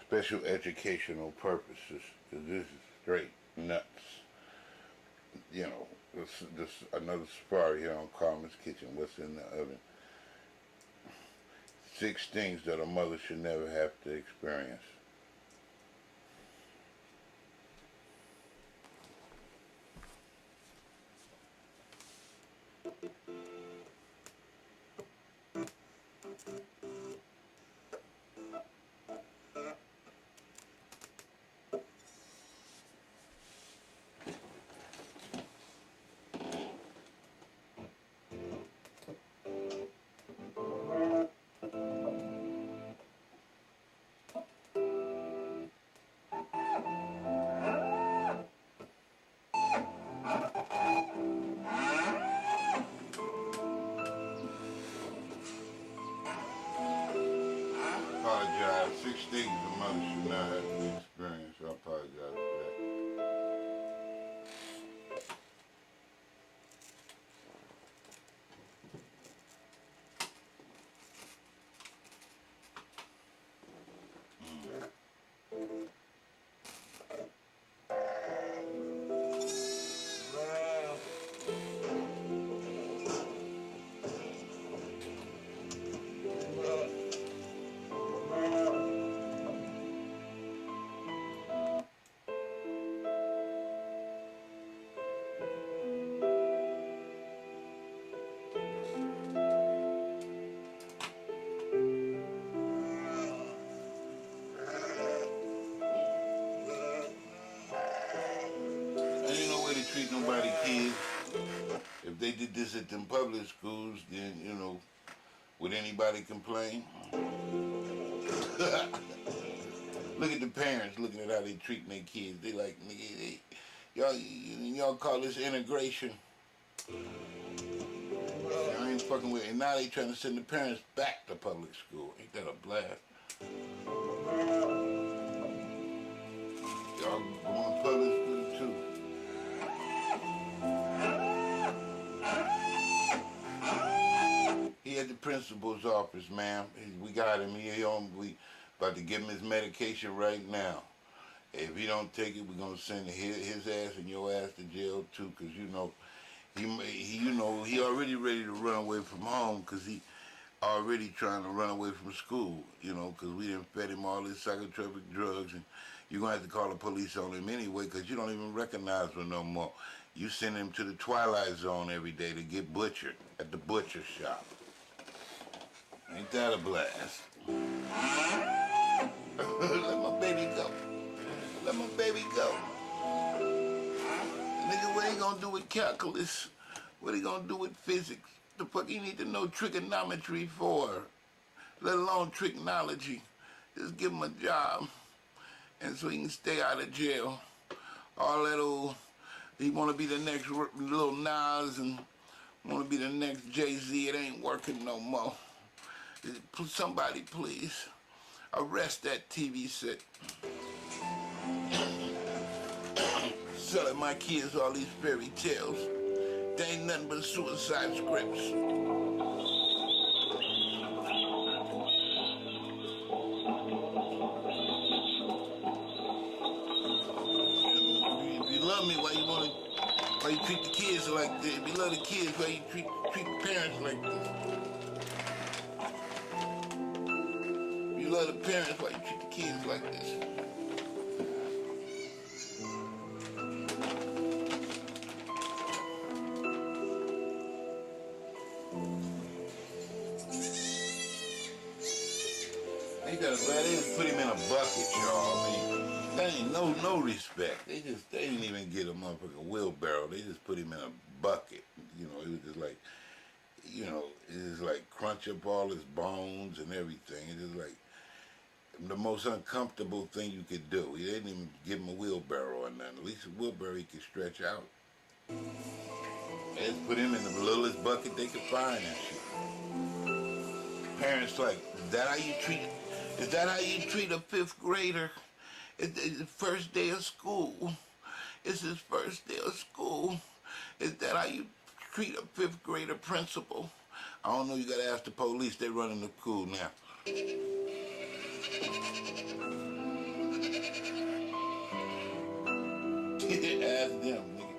Speaker 1: special educational purposes. Cause this is straight nuts. You know, another safari here on Carmen's Kitchen. What's in the oven? 6 things that a mother should never have to experience. Apologize. 6 things a mother should not have to experience. I apologize for that. Ain't no way to treat nobody kids. If they did this at them public schools, then, you know, would anybody complain? Look at the parents looking at how they treating their kids. They like, nigga, y'all call this integration. I ain't fucking with it. And now they trying to send the parents back to public school. Ain't that a blast? Y'all going to public school too. He at the principal's office, ma'am. We got him here. We about to give him his medication right now. If he don't take it, we're gonna send his ass and your ass to jail too, cause you know he already ready to run away from home, cause he already trying to run away from school, you know, cause we done fed him all this psychotropic drugs, and you're gonna have to call the police on him anyway, cause you don't even recognize him no more. You send him to the Twilight Zone every day to get butchered at the butcher shop. Ain't that a blast? Let my baby go. Let my baby go. Nigga, what he gonna do with calculus? What he gonna do with physics? The fuck he need to know trigonometry for? Let alone trigonology. Just give him a job. And so he can stay out of jail. All that old, he wanna be the next Lil Nas and wanna be the next Jay-Z. It ain't working no more. Somebody please arrest that TV set. Selling my kids all these fairy tales. They ain't nothing but suicide scripts. If you love me, why you treat the kids like this? If you love the kids, why you treat the parents like this? If you love the parents, why you treat the kids like this? They just put him in a bucket, y'all. I mean, that ain't no respect. They didn't even get a motherfucking wheelbarrow. They just put him in a bucket. You know, it was just like, you know, it just like crunch up all his bones and everything. It just like the most uncomfortable thing you could do. They didn't even give him a wheelbarrow or nothing. At least a wheelbarrow he could stretch out. They just put him in the littlest bucket they could find and shit. Parents like, is that how you treat a 5th grader? It's the first day of school. It's his first day of school. Is that how you treat a 5th grader principal? I don't know, you gotta ask the police. They running the school now. Ask them, nigga.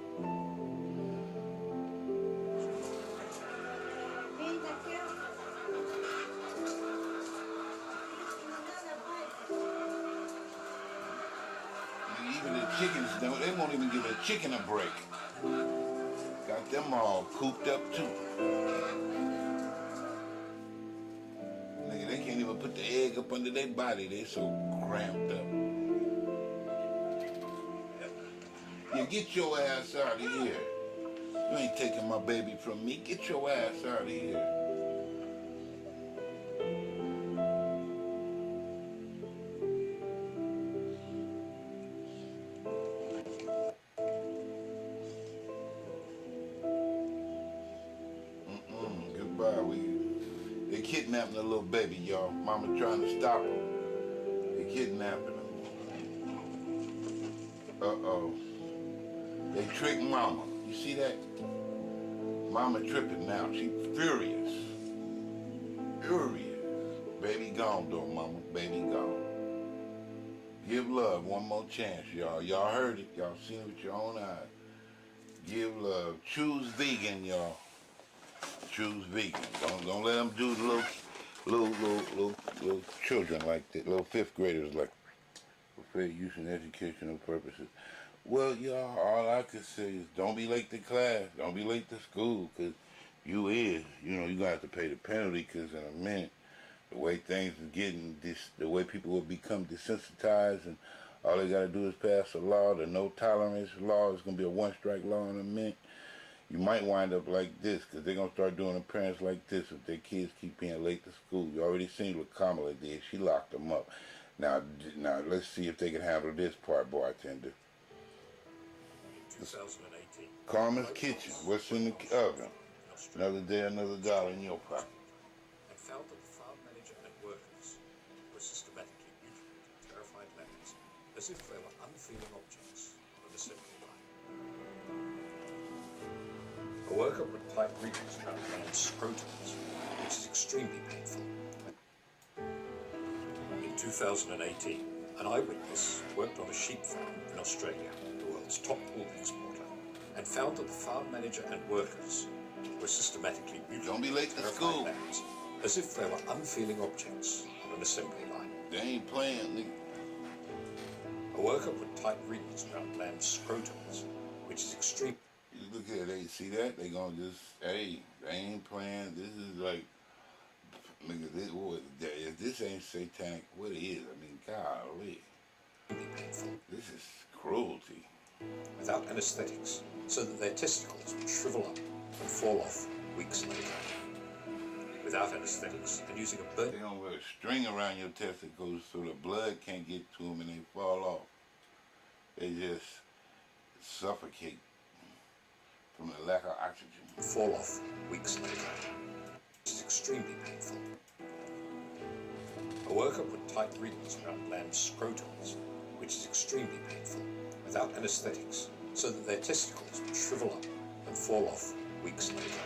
Speaker 1: chickens, they won't even give a chicken a break. Got them all cooped up too. Nigga, they can't even put the egg up under their body. They so cramped up. Yeah, get your ass out of here. You ain't taking my baby from me. Get your ass out of here. Goodbye. They kidnapping the little baby, y'all. Mama trying to stop him. They kidnapping him. Uh-oh. They tricked Mama. You see that? Mama tripping now. She furious. Furious. Baby gone, though, Mama. Baby gone. Give love one more chance, y'all. Y'all heard it. Y'all seen it with your own eyes. Give love. Choose vegan, y'all. Choose vegan. Don't let them do the little children like that. Little fifth graders like for use in educational purposes. Well, y'all, all I could say is don't be late to class. Don't be late to school, because you going to have to pay the penalty, because in a minute, the way things are getting, the way people will become desensitized, and all they got to do is pass a law. The no tolerance law is going to be a one-strike law in a minute. You might wind up like this, because they're going to start doing to parents like this if their kids keep being late to school. You already seen what Kamala did. She locked them up. Now let's see if they can handle this part, bartender.
Speaker 10: 2018.
Speaker 1: Karma's Kitchen. What's in the oven? Another day, another dollar in your pocket.
Speaker 10: And found that the farm manager and workers were systematically mutilating terrified lambs as if they were unfeeling objects on an assembly line. A worker would pipe readings around a lamb's scrotums, which is extremely painful. In 2018, an eyewitness worked on a sheep farm in Australia, the world's top wool exporter, and found that the farm manager and workers were systematically mutilating
Speaker 1: Don't be late to school.
Speaker 10: lambs as if they were unfeeling objects on an assembly line.
Speaker 1: They ain't playing, nigga.
Speaker 10: A worker would type readings around lamb's scrotums, which is extreme.
Speaker 1: You look at it, they see that, they gonna just, hey, they ain't playing. This is like, nigga, if this ain't satanic, what it is? I mean, golly.
Speaker 10: Painful.
Speaker 1: This is cruelty.
Speaker 10: Without anesthetics, so that their testicles would shrivel up and fall off weeks later. Without anesthetics and using a
Speaker 1: They
Speaker 10: burn.
Speaker 1: don't wear a string around your testicles so the blood can't get to them and they fall off. They just suffocate from the lack of oxygen.
Speaker 10: Fall off weeks later. This is extremely painful. A worker would type readings around lamb's scrotums, which is extremely painful, without anesthetics, so that their testicles would shrivel up and fall off weeks later.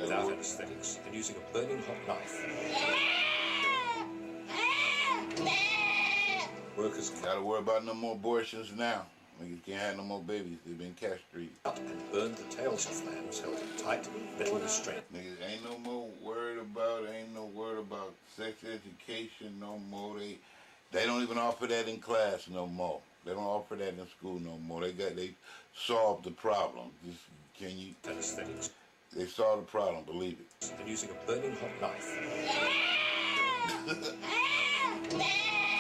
Speaker 10: Without anesthetics and using a burning hot knife. Workers
Speaker 1: Gotta worry about no more abortions now. Niggas can't have no more babies. They've been castrated.
Speaker 10: cut and burned the tails of lambs held in tight metal restraint.
Speaker 1: Niggas ain't no more word about sex education no more. They don't even offer that in class no more. They don't offer that in school no more. They solved the problem.
Speaker 10: Anesthetics
Speaker 1: They solved the problem, believe it.
Speaker 10: and using a burning hot knife.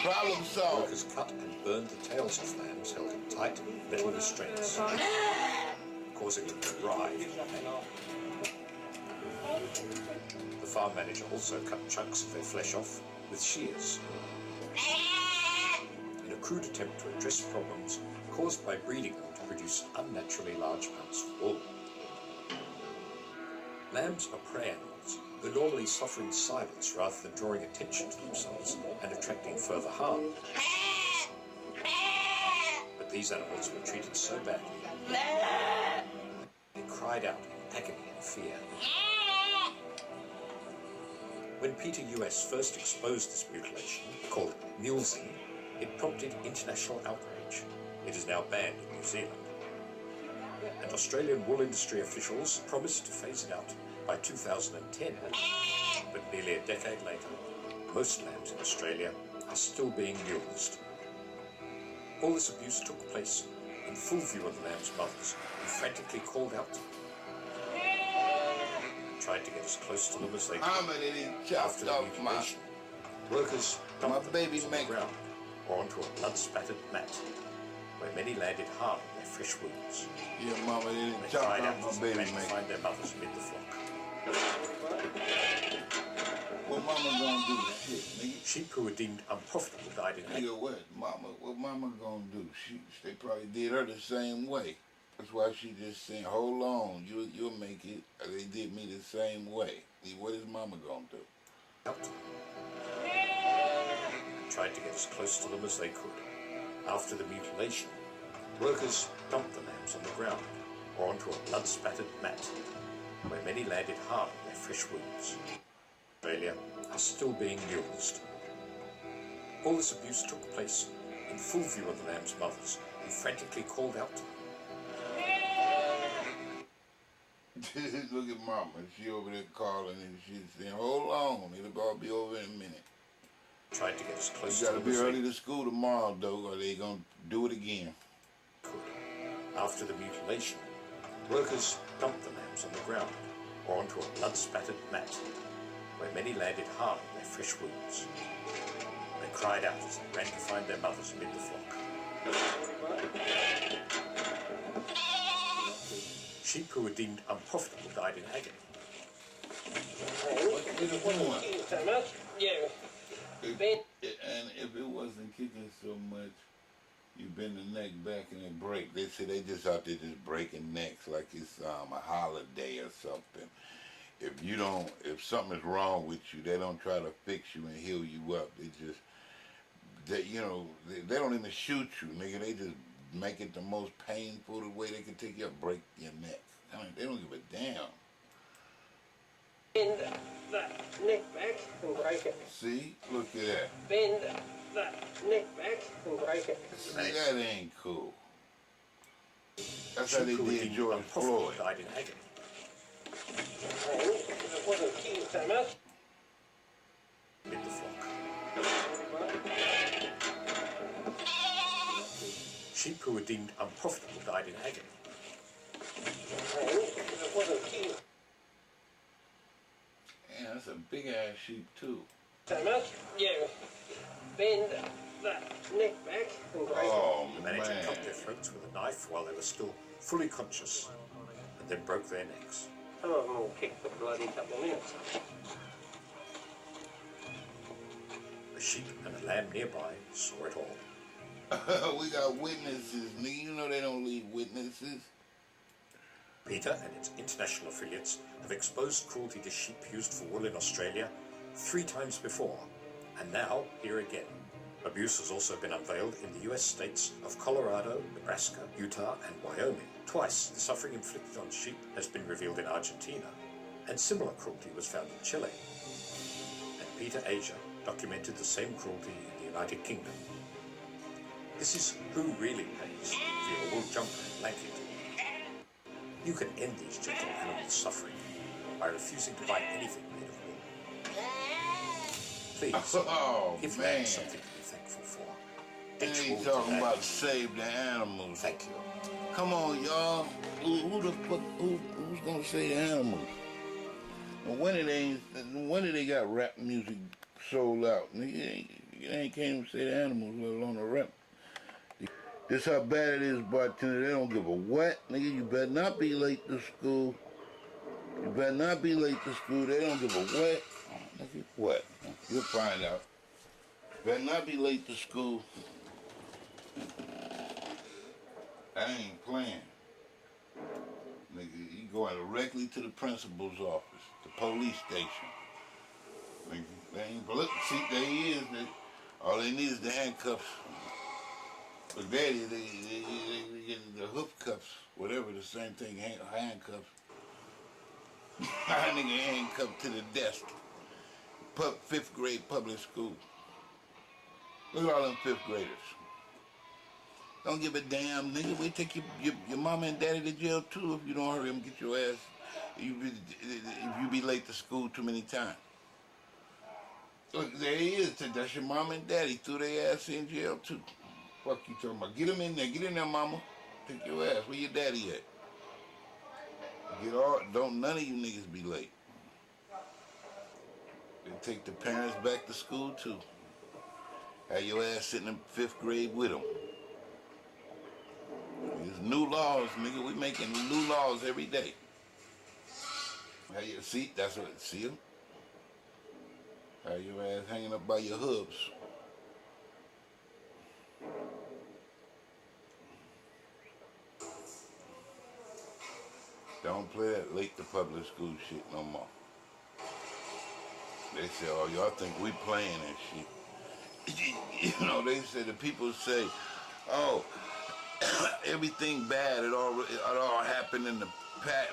Speaker 1: Problem solved.
Speaker 10: Workers cut and burned the tails of lambs held in tight metal restraints, causing them to writhe. The farm manager also cut chunks of their flesh off with shears in a crude attempt to address problems caused by breeding them to produce unnaturally large amounts of wool. Lambs are prey animals who normally suffer in silence rather than drawing attention to themselves and attracting further harm. But these animals were treated so badly, they cried out in agony and fear. When Peter U.S. first exposed this mutilation, called mulesing, it prompted international outrage. It is now banned in New Zealand. And Australian wool industry officials promised to phase it out by 2010. But nearly a decade later, most lambs in Australia are still being mulesed. All this abuse took place in full view of the lamb's mothers, who frantically called out to them, tried to get as close to them as they could. After the mutilation, workers dumped them on the ground or onto a blood-spattered mat, where many landed hard on their fresh wounds.
Speaker 1: Yeah, mama, they didn't
Speaker 10: They
Speaker 1: chop
Speaker 10: cried out
Speaker 1: off
Speaker 10: as
Speaker 1: my
Speaker 10: they
Speaker 1: baby,
Speaker 10: ran to
Speaker 1: man.
Speaker 10: find their mothers amid the flock.
Speaker 1: What mama gonna do? Shit, nigga.
Speaker 10: Sheep who were deemed unprofitable died in agony.
Speaker 1: Nigga, what mama gonna do? They probably did her the same way. That's why she just saying, hold on, you'll make it. They did me the same way. What is mama gonna do?
Speaker 10: Tried to get as close to them as they could. After the mutilation, workers dumped the lambs on the ground or onto a blood-spattered mat, where many landed hard on their fresh wounds. Australia are still being mulesed. All this abuse took place in full view of the lamb's mothers, who frantically called out to them.
Speaker 1: Look at mama. She over there calling and she's saying, hold on, it'll all be over in a minute.
Speaker 10: Tried to get as close
Speaker 1: You
Speaker 10: to
Speaker 1: gotta
Speaker 10: them
Speaker 1: be
Speaker 10: as
Speaker 1: early
Speaker 10: they
Speaker 1: to school tomorrow, though, or they gonna do it again.
Speaker 10: could. After the mutilation, workers dumped the lambs on the ground or onto a blood-spattered mat, where many landed hard on their fresh wounds. They cried out as they ran to find their mothers amid the flock. Sheep who were deemed unprofitable died in agony.
Speaker 1: And if it wasn't kicking so much, you bend the neck back and it break. They say they just out there just breaking necks like it's a holiday or something. If something is wrong with you, they don't try to fix you and heal you up. They don't even shoot you, nigga. They just make it the most painful the way they can take you up, break your neck. I mean, they don't give a damn.
Speaker 11: Bend that neck back and break it.
Speaker 1: See? Look at that.
Speaker 11: Bend that neck back and break it.
Speaker 1: See, that ain't cool. That's how they
Speaker 10: Sheep who were
Speaker 1: did
Speaker 10: deemed
Speaker 1: George
Speaker 10: unprofitable
Speaker 1: Floyd.
Speaker 10: died in agony.
Speaker 11: If it wasn't killed so much.
Speaker 10: Amid the flock. Sheep who were deemed unprofitable died in agony.
Speaker 11: If it wasn't killed
Speaker 1: Yeah, that's a big ass sheep too.
Speaker 11: so much. Yeah. Bend that neck back and break it.
Speaker 1: Oh
Speaker 10: The manager
Speaker 1: man.
Speaker 10: cut their throats with a knife while they were still fully conscious, and then broke their necks.
Speaker 11: Some of them will kick for a bloody couple of minutes.
Speaker 10: The sheep and a lamb nearby saw it all.
Speaker 1: We got witnesses, nigga. You know they don't leave witnesses.
Speaker 10: PETA and its international affiliates have exposed cruelty to sheep used for wool in Australia 3 times before, and now here again. Abuse has also been unveiled in the US states of Colorado, Nebraska, Utah, and Wyoming. Twice, the suffering inflicted on sheep has been revealed in Argentina, and similar cruelty was found in Chile. And PETA Asia documented the same cruelty in the United Kingdom. This is who really pays via wool jumper and blanket. You can end these gentle animals' suffering by refusing to buy anything made of wool. Please,
Speaker 1: Oh
Speaker 10: give
Speaker 1: man.
Speaker 10: them something to be thankful for.
Speaker 1: They
Speaker 10: Ditch
Speaker 1: ain't
Speaker 10: wool
Speaker 1: talking
Speaker 10: today.
Speaker 1: about save the animals.
Speaker 10: Thank you.
Speaker 1: Come on, y'all. Who the fuck? Who's gonna save the animals? And when did they got rap music sold out? Nigga, you ain't can't even say the animals, let alone the rap. This how bad it is, bartender. They don't give a what, nigga. You better not be late to school. You better not be late to school. They don't give a what. Nigga, what? You'll find out. Better not be late to school. I ain't playing. Nigga, you going directly to the principal's office, the police station. Nigga, they ain't look. See, there he is. All they need is the handcuffs. But daddy, they get the hoof cuffs, whatever, the same thing, handcuffs. Nigga handcuffed to the desk. 5th grade public school. Look at all them 5th graders. Don't give a damn, nigga. We take your mama and daddy to jail too if you don't hurry them, get your ass. If you be late to school too many times. Look, there he is. That's your mama and daddy. Threw their ass in jail too. Fuck you talking about? Get him in there. Get in there, mama. Take your ass. Where your daddy at? Don't none of you niggas be late. They take the parents back to school too. Have your ass sitting in 5th grade with them. There's new laws, nigga. We making new laws every day. Have your seat, that's what, see them? Have your ass hanging up by your hubs. Don't play that late to public school shit no more. They say, oh, y'all think we playing and shit. You know, they say, the people say, oh, everything bad, it all happened in the past.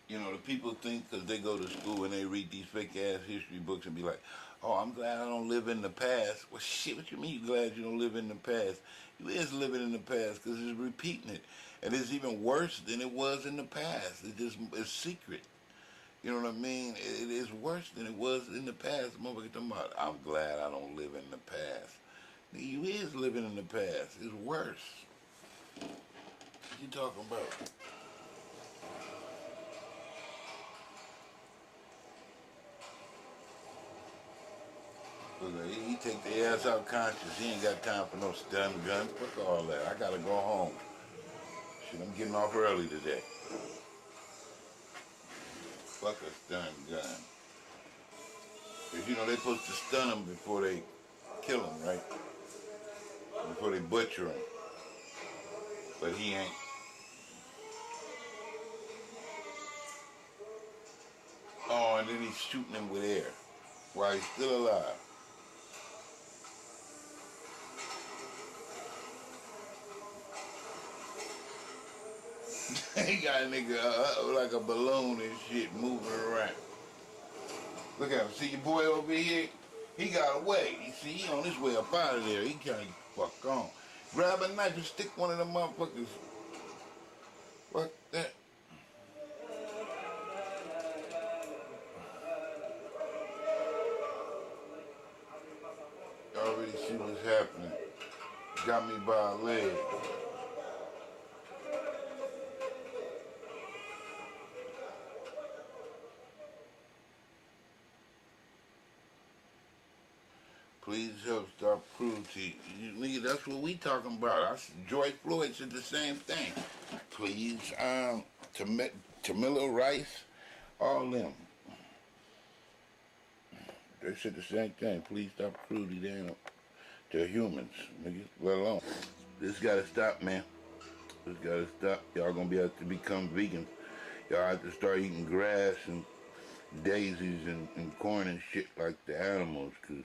Speaker 1: You know, the people think because they go to school and they read these fake-ass history books and be like, oh, I'm glad I don't live in the past. Well, shit, what you mean you glad you don't live in the past? You is living in the past because it's repeating it. And it's even worse than it was in the past. It's secret. You know what I mean? It is worse than it was in the past. Motherfucker talking about, I'm glad I don't live in the past. You is living in the past. It's worse. What you talking about? Look, he take their ass out conscious. He ain't got time for no stun gun. Fuck all that. I gotta go home. Shit, I'm getting off early today. Fuck a stun gun. Cause you know they supposed to stun them before they kill them, right? Before they butcher them. But he ain't. Oh, and then he's shooting them with air while he's still alive. He got a nigga like a balloon and shit moving around. Look at him. See your boy over here? He got away. You see, he on his way up out of there. He can't fuck on. Grab a knife and stick one of them motherfuckers. What that? I already see what's happening. Got me by a leg. Please help stop cruelty. Nigga, that's what we talking about. George Floyd said the same thing. Please, Tamila Rice, all them. They said the same thing. Please stop cruelty to humans, nigga, let alone. This gotta stop, man. This gotta stop. Y'all gonna be able to become vegans. Y'all have to start eating grass and daisies and corn and shit like the animals, cause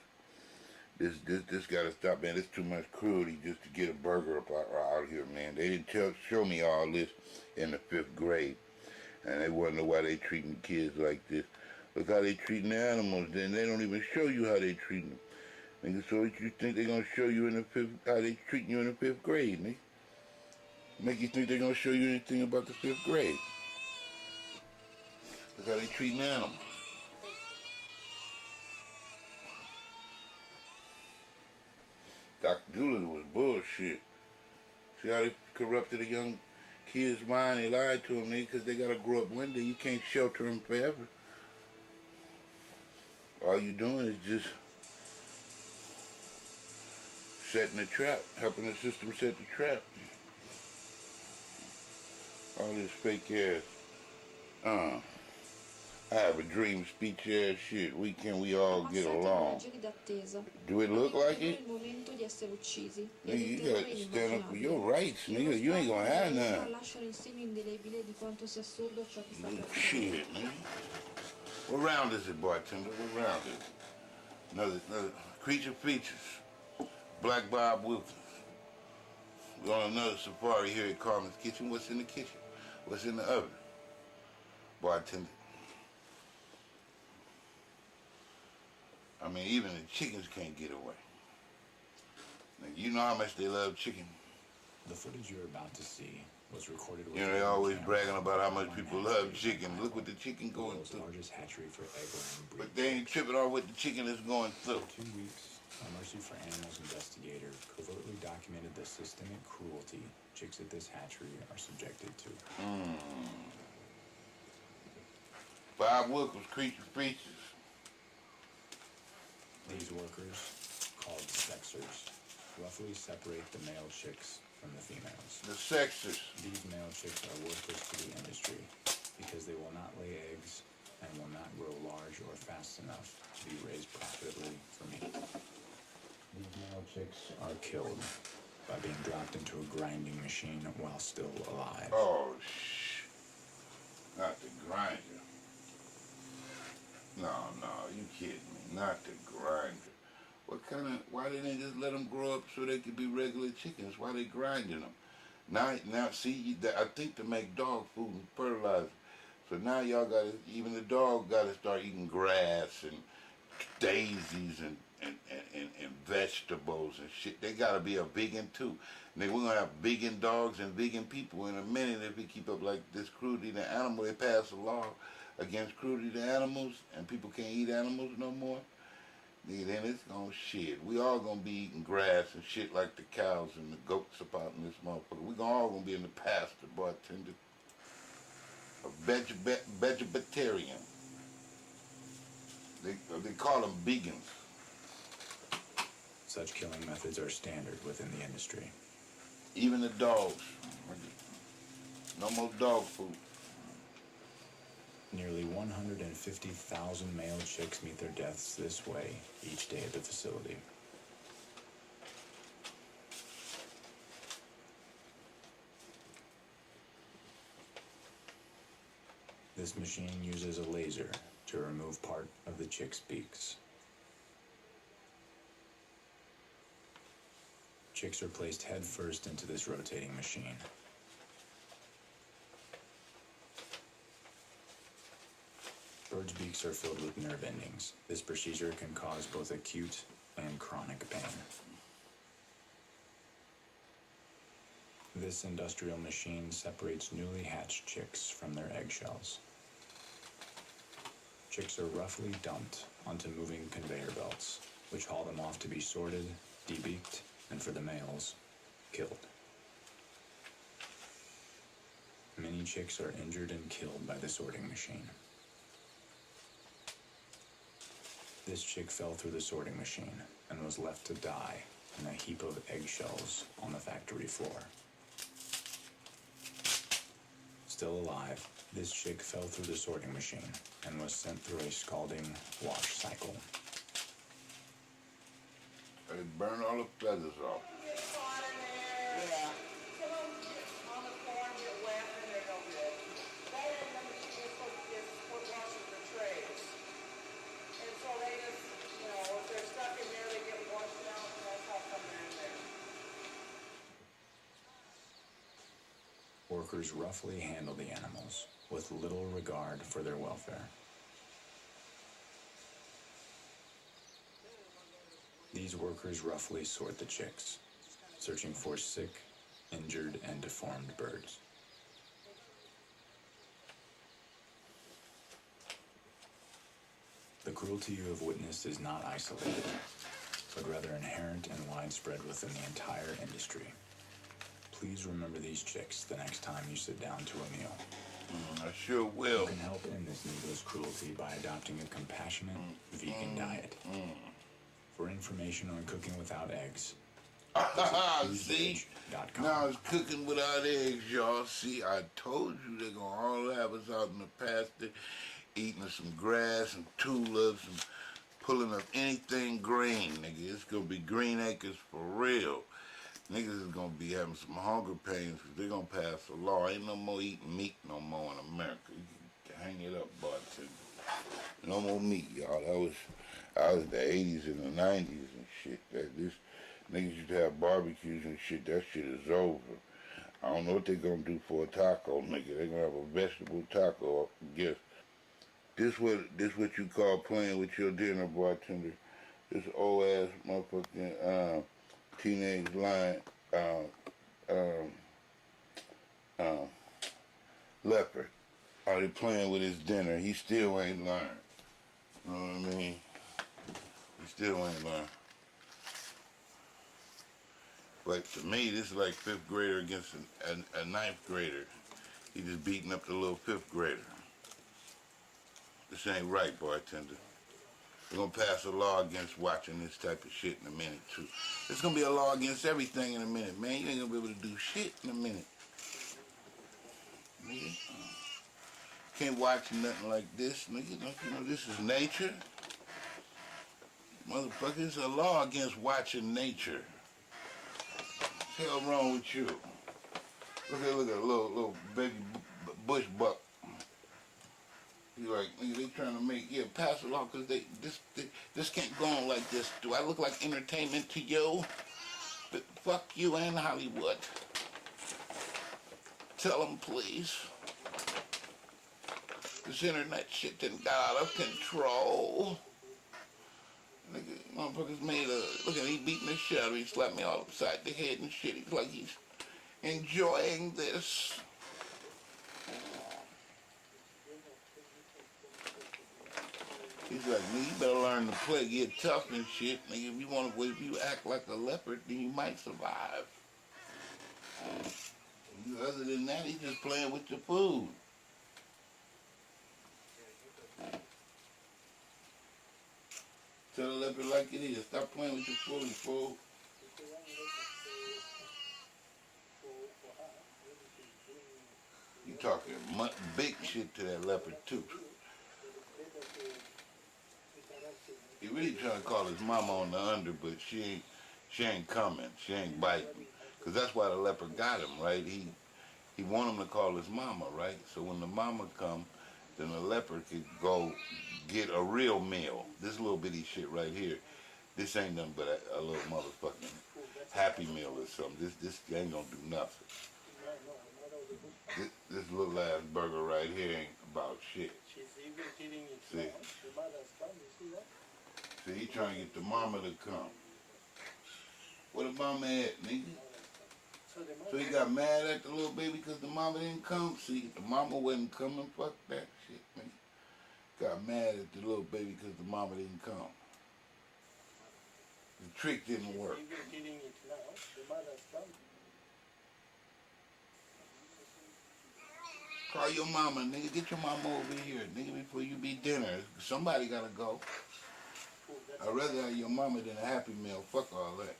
Speaker 1: this gotta stop, man. There's too much cruelty just to get a burger up out here, man. They didn't show me all this in the 5th grade, and they wonder why they treating kids like this. Look how they treating the animals. Then they don't even show you how they treating them. Nigga, so what you think they gonna show you in the 5th? How they treating you in the 5th grade, nigga? Make you think they gonna show you anything about the 5th grade? Look how they treating animals. Dr. Doolittle was bullshit. See how they corrupted a young kid's mind? They lied to him, nigga, because they gotta grow up one day. You can't shelter them forever. All you doing is just setting the trap, helping the system set the trap. All this fake ass, I have a dream speech ass shit. We all get along. Do it look like it? Nigga, you gotta stand up for your rights, nigga. You ain't gonna have none. Shit, man. What round is it, bartender? What round is it? Another Creature Features. Black Bob Wilkins. We're on another safari here at Carmen's Kitchen. What's in the kitchen? What's in the oven? Bartender. I mean, even the chickens can't get away. Now, you know how much they love chicken.
Speaker 12: The footage you're about to see was recorded with
Speaker 1: You know, they always bragging about how much people love chicken. Look what the chicken going through.
Speaker 12: largest hatchery for egg-laying breed.
Speaker 1: But they ain't tripping on what the chicken is going through.
Speaker 12: For 2 weeks, a Mercy for Animals investigator covertly documented the systemic cruelty chicks at this hatchery are subjected to.
Speaker 1: 5 workers, creatures.
Speaker 12: These workers, called sexers, roughly separate the male chicks from the females.
Speaker 1: The sexers.
Speaker 12: These male chicks are worthless to the industry because they will not lay eggs and will not grow large or fast enough to be raised profitably for meat. These male chicks are killed by being dropped into a grinding machine while still alive.
Speaker 1: Oh, not the grinder. No, you kidding me. Not the grinder. Why didn't they just let them grow up so they could be regular chickens? Why they grinding them? Now, see, I think to make dog food and fertilizer. So now y'all gotta, even the dog gotta start eating grass and daisies and vegetables and shit. They gotta be a vegan too. And then we're gonna have vegan dogs and vegan people in a minute if we keep up like this cruelty to animal. They pass a law against cruelty to animals and people can't eat animals no more. Then it's gonna shit. We all gonna be eating grass and shit like the cows and the goats up out in this motherfucker. We all gonna be in the pasture, bartender. A vegetarian. They call them vegans.
Speaker 12: Such killing methods are standard within the industry.
Speaker 1: Even the dogs. No more dog food.
Speaker 12: Nearly 150,000 male chicks meet their deaths this way each day at the facility. This machine uses a laser to remove part of the chick's beaks. Chicks are placed head first into this rotating machine. Birds' beaks are filled with nerve endings. This procedure can cause both acute and chronic pain. This industrial machine separates newly hatched chicks from their eggshells. Chicks are roughly dumped onto moving conveyor belts, which haul them off to be sorted, debeaked, and for the males, killed. Many chicks are injured and killed by the sorting machine. This chick fell through the sorting machine and was left to die in a heap of eggshells on the factory floor. Still alive, this chick fell through the sorting machine and was sent through a scalding wash cycle.
Speaker 1: They burn all the feathers off.
Speaker 8: Yeah. Some of them get on the floor and get wet and they're no good. That and then the machine is supposed to just put washing the trays. And so they just, if they're stuck in there, they get washed out and that's how come they're in there.
Speaker 12: Workers roughly handle the animals with little regard for their welfare. These workers roughly sort the chicks, searching for sick, injured, and deformed birds. The cruelty you have witnessed is not isolated, but rather inherent and widespread within the entire industry. Please remember these chicks the next time you sit down to a meal.
Speaker 1: I sure will.
Speaker 12: You can help end this needless cruelty by adopting a compassionate vegan diet. For information on cooking without eggs,
Speaker 1: see? Now it's cooking without eggs, y'all. See, I told you they're gonna all have us out in the pasture eating some grass and tulips and pulling up anything green, nigga. It's gonna be green acres for real. Niggas is gonna be having some hunger pains because they're gonna pass a law. Ain't no more eating meat no more in America. You can hang it up, bartender. No more meat, y'all. I was the 80s and the 90s and shit. Niggas used to have barbecues and shit. That shit is over. I don't know what they're gonna do for a taco, nigga. They're gonna have a vegetable taco, I guess. This what you call playing with your dinner, bartender. This old ass motherfucking teenage line um, leopard. Are they playing with his dinner? He still ain't learned. You know what I mean? He still ain't learned. But to me, this is like fifth grader against a ninth grader. He just beating up the little fifth grader. This ain't right, bartender. We're gonna pass a law against watching this type of shit in a minute too. There's gonna be a law against everything in a minute, man. You ain't gonna be able to do shit in a minute. Nigga. Can't watch nothing like this, nigga. Don't you know this is nature? Motherfucker, there's a law against watching nature. What's the hell wrong with you? Look at a little baby bush buck. You like, nigga, they trying to make, pass a law because this can't go on like this. Do I look like entertainment to you? But fuck you and Hollywood. Tell them, please. This internet shit done got out of control. Nigga, motherfuckers made look at him, he beating the shit out of me, he slapped me all upside the head and shit. He's like he's enjoying this. He's like, nigga, you better learn to play, get tough and shit. Nigga, if you act like a leopard, then you might survive. Other than that, he's just playing with your food. Tell the leopard like it is. Stop playing with your food, fool. You talking big shit to that leopard too. He really trying to call his mama on the under, but she ain't coming. She ain't biting. Cause that's why the leopard got him, right? He want him to call his mama, right? So when the mama come, then the leopard could go get a real meal. This little bitty shit right here, this ain't nothing but a little motherfucking Happy Meal or something. This ain't gonna do nothing. This little ass burger right here ain't about shit. See? See, he trying to get the mama to come. Where the mama at, nigga? So he got mad at the little baby because the mama didn't come. See, the mama wasn't coming. Fuck that shit, nigga. Got mad at the little baby because the mama didn't come. The trick didn't work. Call your mama, nigga. Get your mama over here, nigga, before you be dinner. Somebody gotta go. I'd rather have your mama than a Happy Meal. Fuck all that.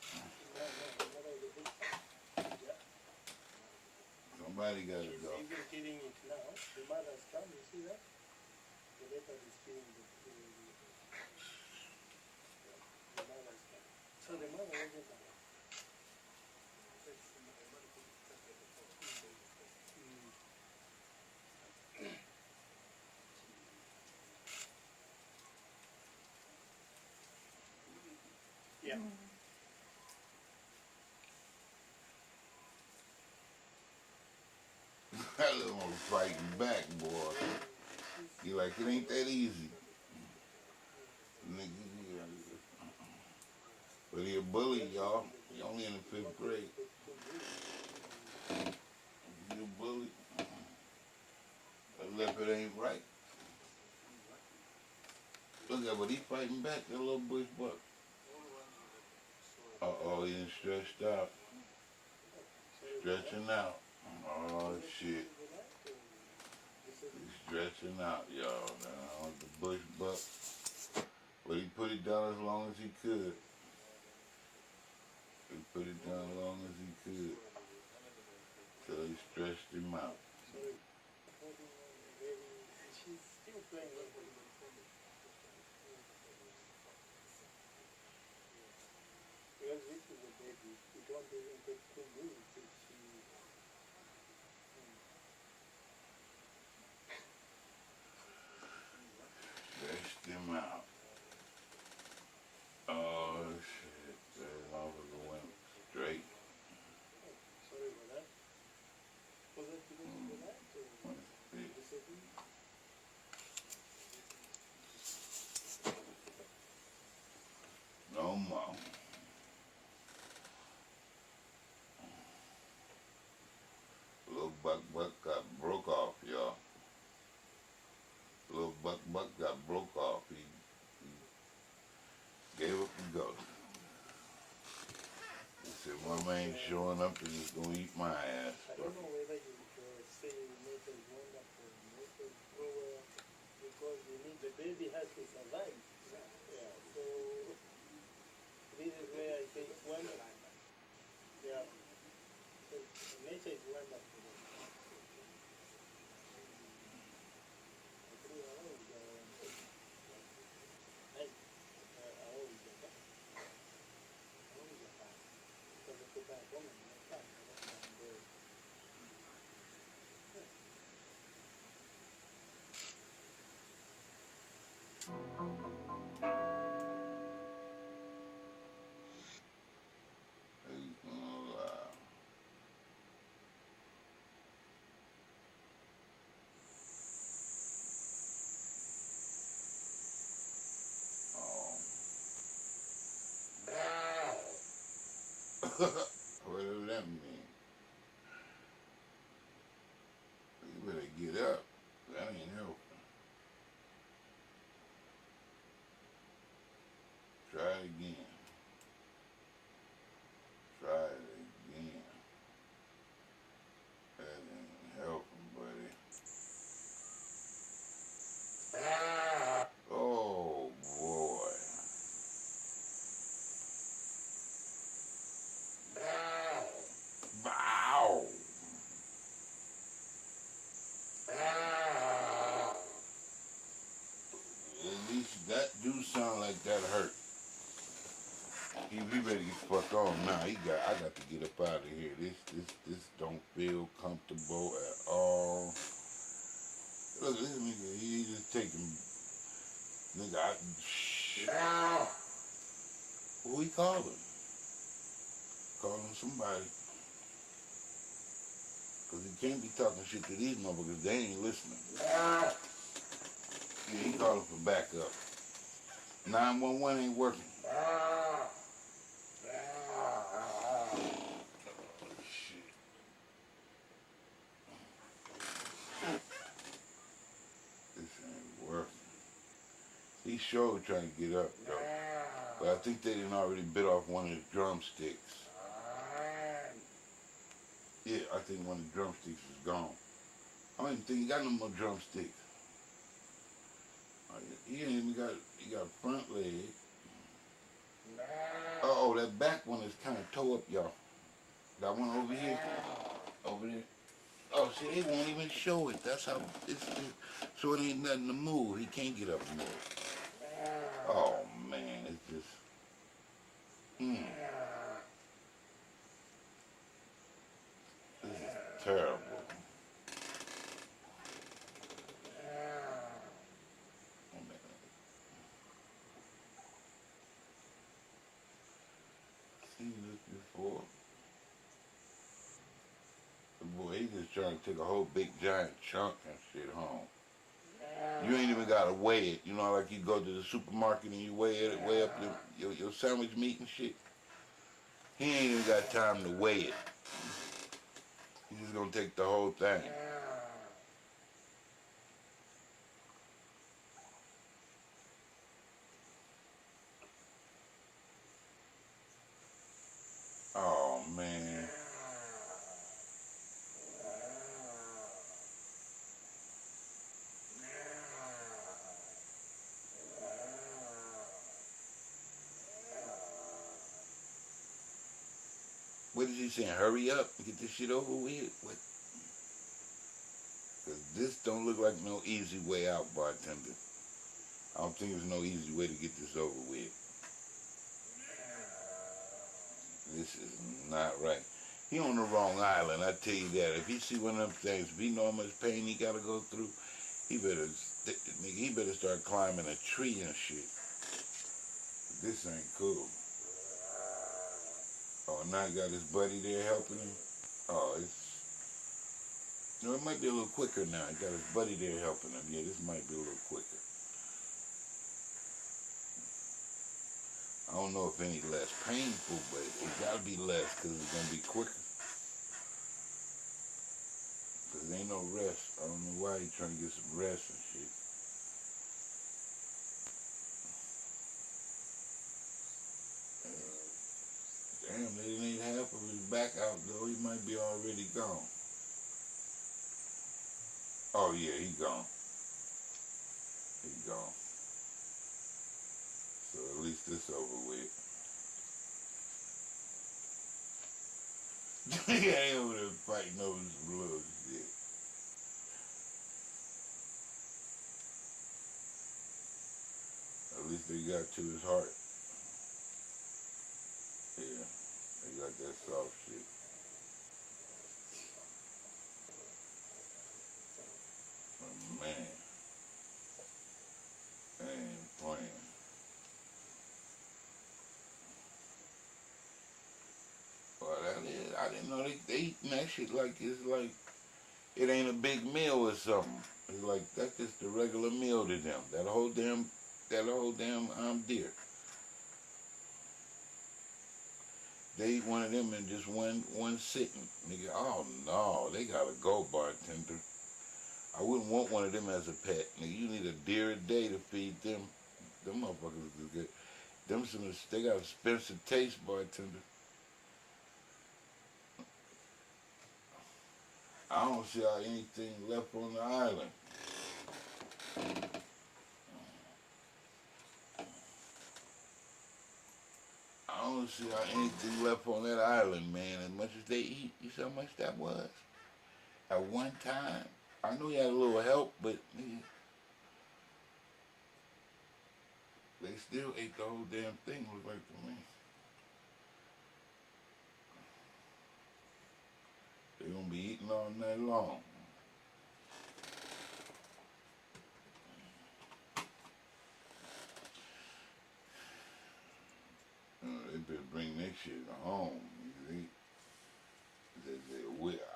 Speaker 1: Somebody gotta go.
Speaker 8: Yeah.
Speaker 1: That little one fighting back, boy. You like, it ain't that easy. Nigga, but he a bully, y'all. He only in the 5th grade. You a bully. That leopard ain't right. Look at what he fighting back, that little bush buck. Uh-oh, he done stretched out. Stretching out. Oh, shit. He's stretching out, y'all. Now, the bush buck. But he put it down as long as he could. He put it down as long as he could. Till he stretched him out.
Speaker 8: She's still playing with him. Because this is a baby. You don't even take 2 minutes if she...
Speaker 1: Stretched him out. Oh, shit. That motherfucker went straight.
Speaker 8: Sorry about that. Was that because of that? Or disagreement?
Speaker 1: No more. mama ain't showing up and just gonna eat my ass.
Speaker 8: I don't know whether you say nature is wonderful, nature is cruel, because you need the baby has to survive. Yeah, so this is where I say it's wonderful. Yeah, so nature is wonderful.
Speaker 1: What does that mean? You better get up. That ain't helping. Try it again. Try it again. That ain't helping, buddy. Oh, boy. Bow. At least that do sound like that hurt. He better get the fuck on now. I got to get up out of here. This don't feel comfortable at all. Look, this nigga, he just taking, nigga, who he calling? Calling somebody. Cause he can't be talking shit to these motherfuckers. They ain't listening. Yeah, he calling for backup. 911 ain't working. He's sure trying to get up, though. But I think they didn't already bit off one of his drumsticks. Yeah, I think one of the drumsticks is gone. I don't even think he got no more drumsticks. He ain't even got, he got a front leg. Uh-oh, that back one is kind of toe up, y'all. Got one over here. Over there. Oh, see, they won't even show it. That's how, so it ain't nothing to move. He can't get up and move. Oh, man, it's just, This is terrible. Seen this before. Boy, he just trying to take a whole big giant chunk and shit home. You ain't even gotta weigh it. You know, like you go to the supermarket and you weigh up your sandwich meat and shit. He ain't even got time to weigh it. He's just gonna take the whole thing. Oh, man. What is he saying? Hurry up and get this shit over with. What? Cause this don't look like no easy way out, bartender. I don't think there's no easy way to get this over with. This is not right. He on the wrong island, I tell you that. If he see one of them things, if he know how much pain he gotta go through, he better start climbing a tree and shit. This ain't cool. Oh, now he got his buddy there helping him. Oh, it might be a little quicker now. He got his buddy there helping him. Yeah, this might be a little quicker. I don't know if any less painful, but it gotta be less because it's gonna be quicker. Because there ain't no rest. I don't know why he's trying to get some rest and shit. Damn, they didn't eat half of it back out though. He might be already gone. Oh yeah, he gone. He gone. So at least it's over with. He ain't over there fighting over some little shit. At least they got to his heart. Yeah, they got that soft shit. Oh, man. They ain't playing. Well, that is, I didn't know they eating that shit like it's like it ain't a big meal or something. It's like that's just a regular meal to them. That whole damn deer. They eat one of them in just one sitting. Nigga, oh no, they gotta go, bartender. I wouldn't want one of them as a pet. Nigga, you need a deer a day to feed them. Them motherfuckers is good. They got expensive taste, bartender. I don't see how anything left on the island. I don't see how anything left on that island, man. As much as they eat, you see how much that was? At one time, I knew he had a little help, but they still ate the whole damn thing, look like to me. They're gonna be eating all night long. They better bring that shit home.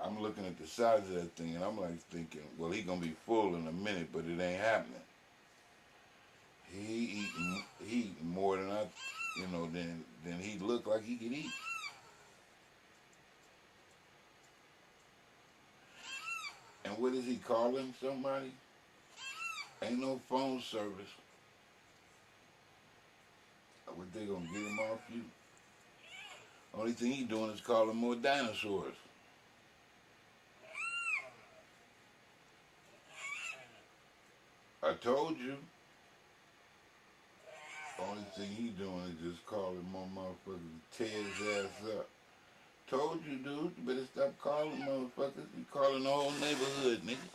Speaker 1: I'm looking at the size of that thing, and I'm like thinking, well, he gonna be full in a minute, but it ain't happening. He eating more than than he looked like he could eat. And what is he calling somebody? Ain't no phone service. What they gonna get him off you? Only thing he doing is calling more dinosaurs. I told you. Only thing he doing is just calling more motherfuckers, tear his ass up. Told you, dude, you better stop calling motherfuckers. You calling the whole neighborhood, nigga.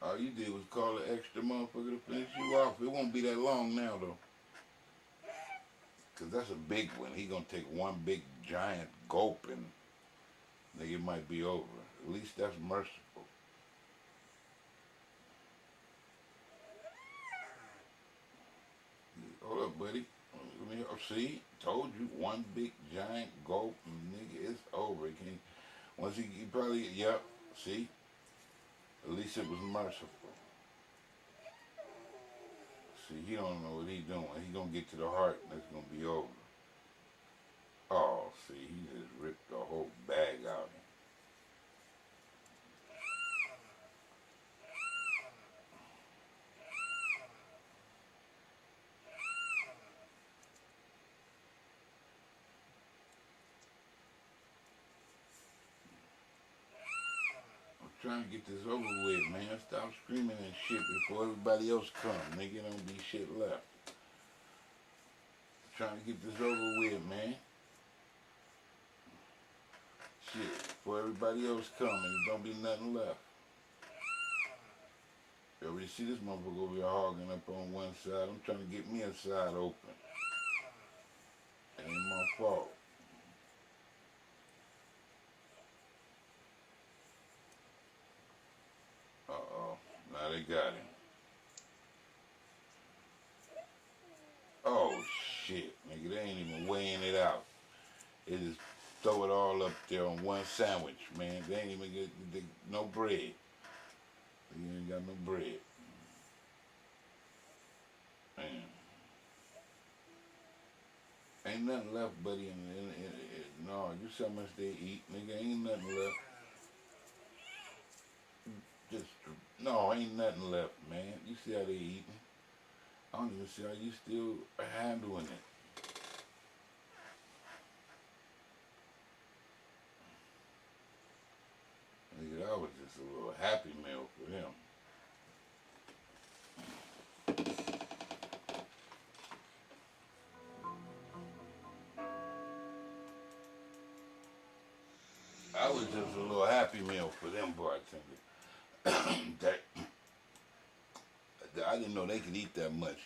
Speaker 1: All you did was call an extra motherfucker to finish you off. It won't be that long now, though. Because that's a big one. He gonna take one big giant gulp and nigga, it might be over. At least that's merciful. Hold up, buddy. Let me see. Told you, one big giant gulp and nigga, it's over. He can't, once he probably, yep, see? At least it was merciful. See, he don't know what he doing. He gonna get to the heart and it's gonna be over. Oh, see, he just ripped the whole bag out. Trying to get this over with, man. Stop screaming and shit before everybody else come. Nigga, don't be shit left. Trying to get this over with, man. Shit, before everybody else come and don't be nothing left. You already see this motherfucker over here hogging up on one side. I'm trying to get me a side open. It ain't my fault. Uh-oh. Now they got him. Oh, shit. Nigga, they ain't even weighing it out. They just throw it all up there on one sandwich, man. They ain't even get no bread. They ain't got no bread. Man. Ain't nothing left, buddy. No, you see how much they eat, nigga. Ain't nothing left. No, ain't nothing left, man. You see how they eating? I don't even see how you still handling it. Happy Meal for them. I was just a little Happy Meal for them bartenders. that I didn't know they could eat that much.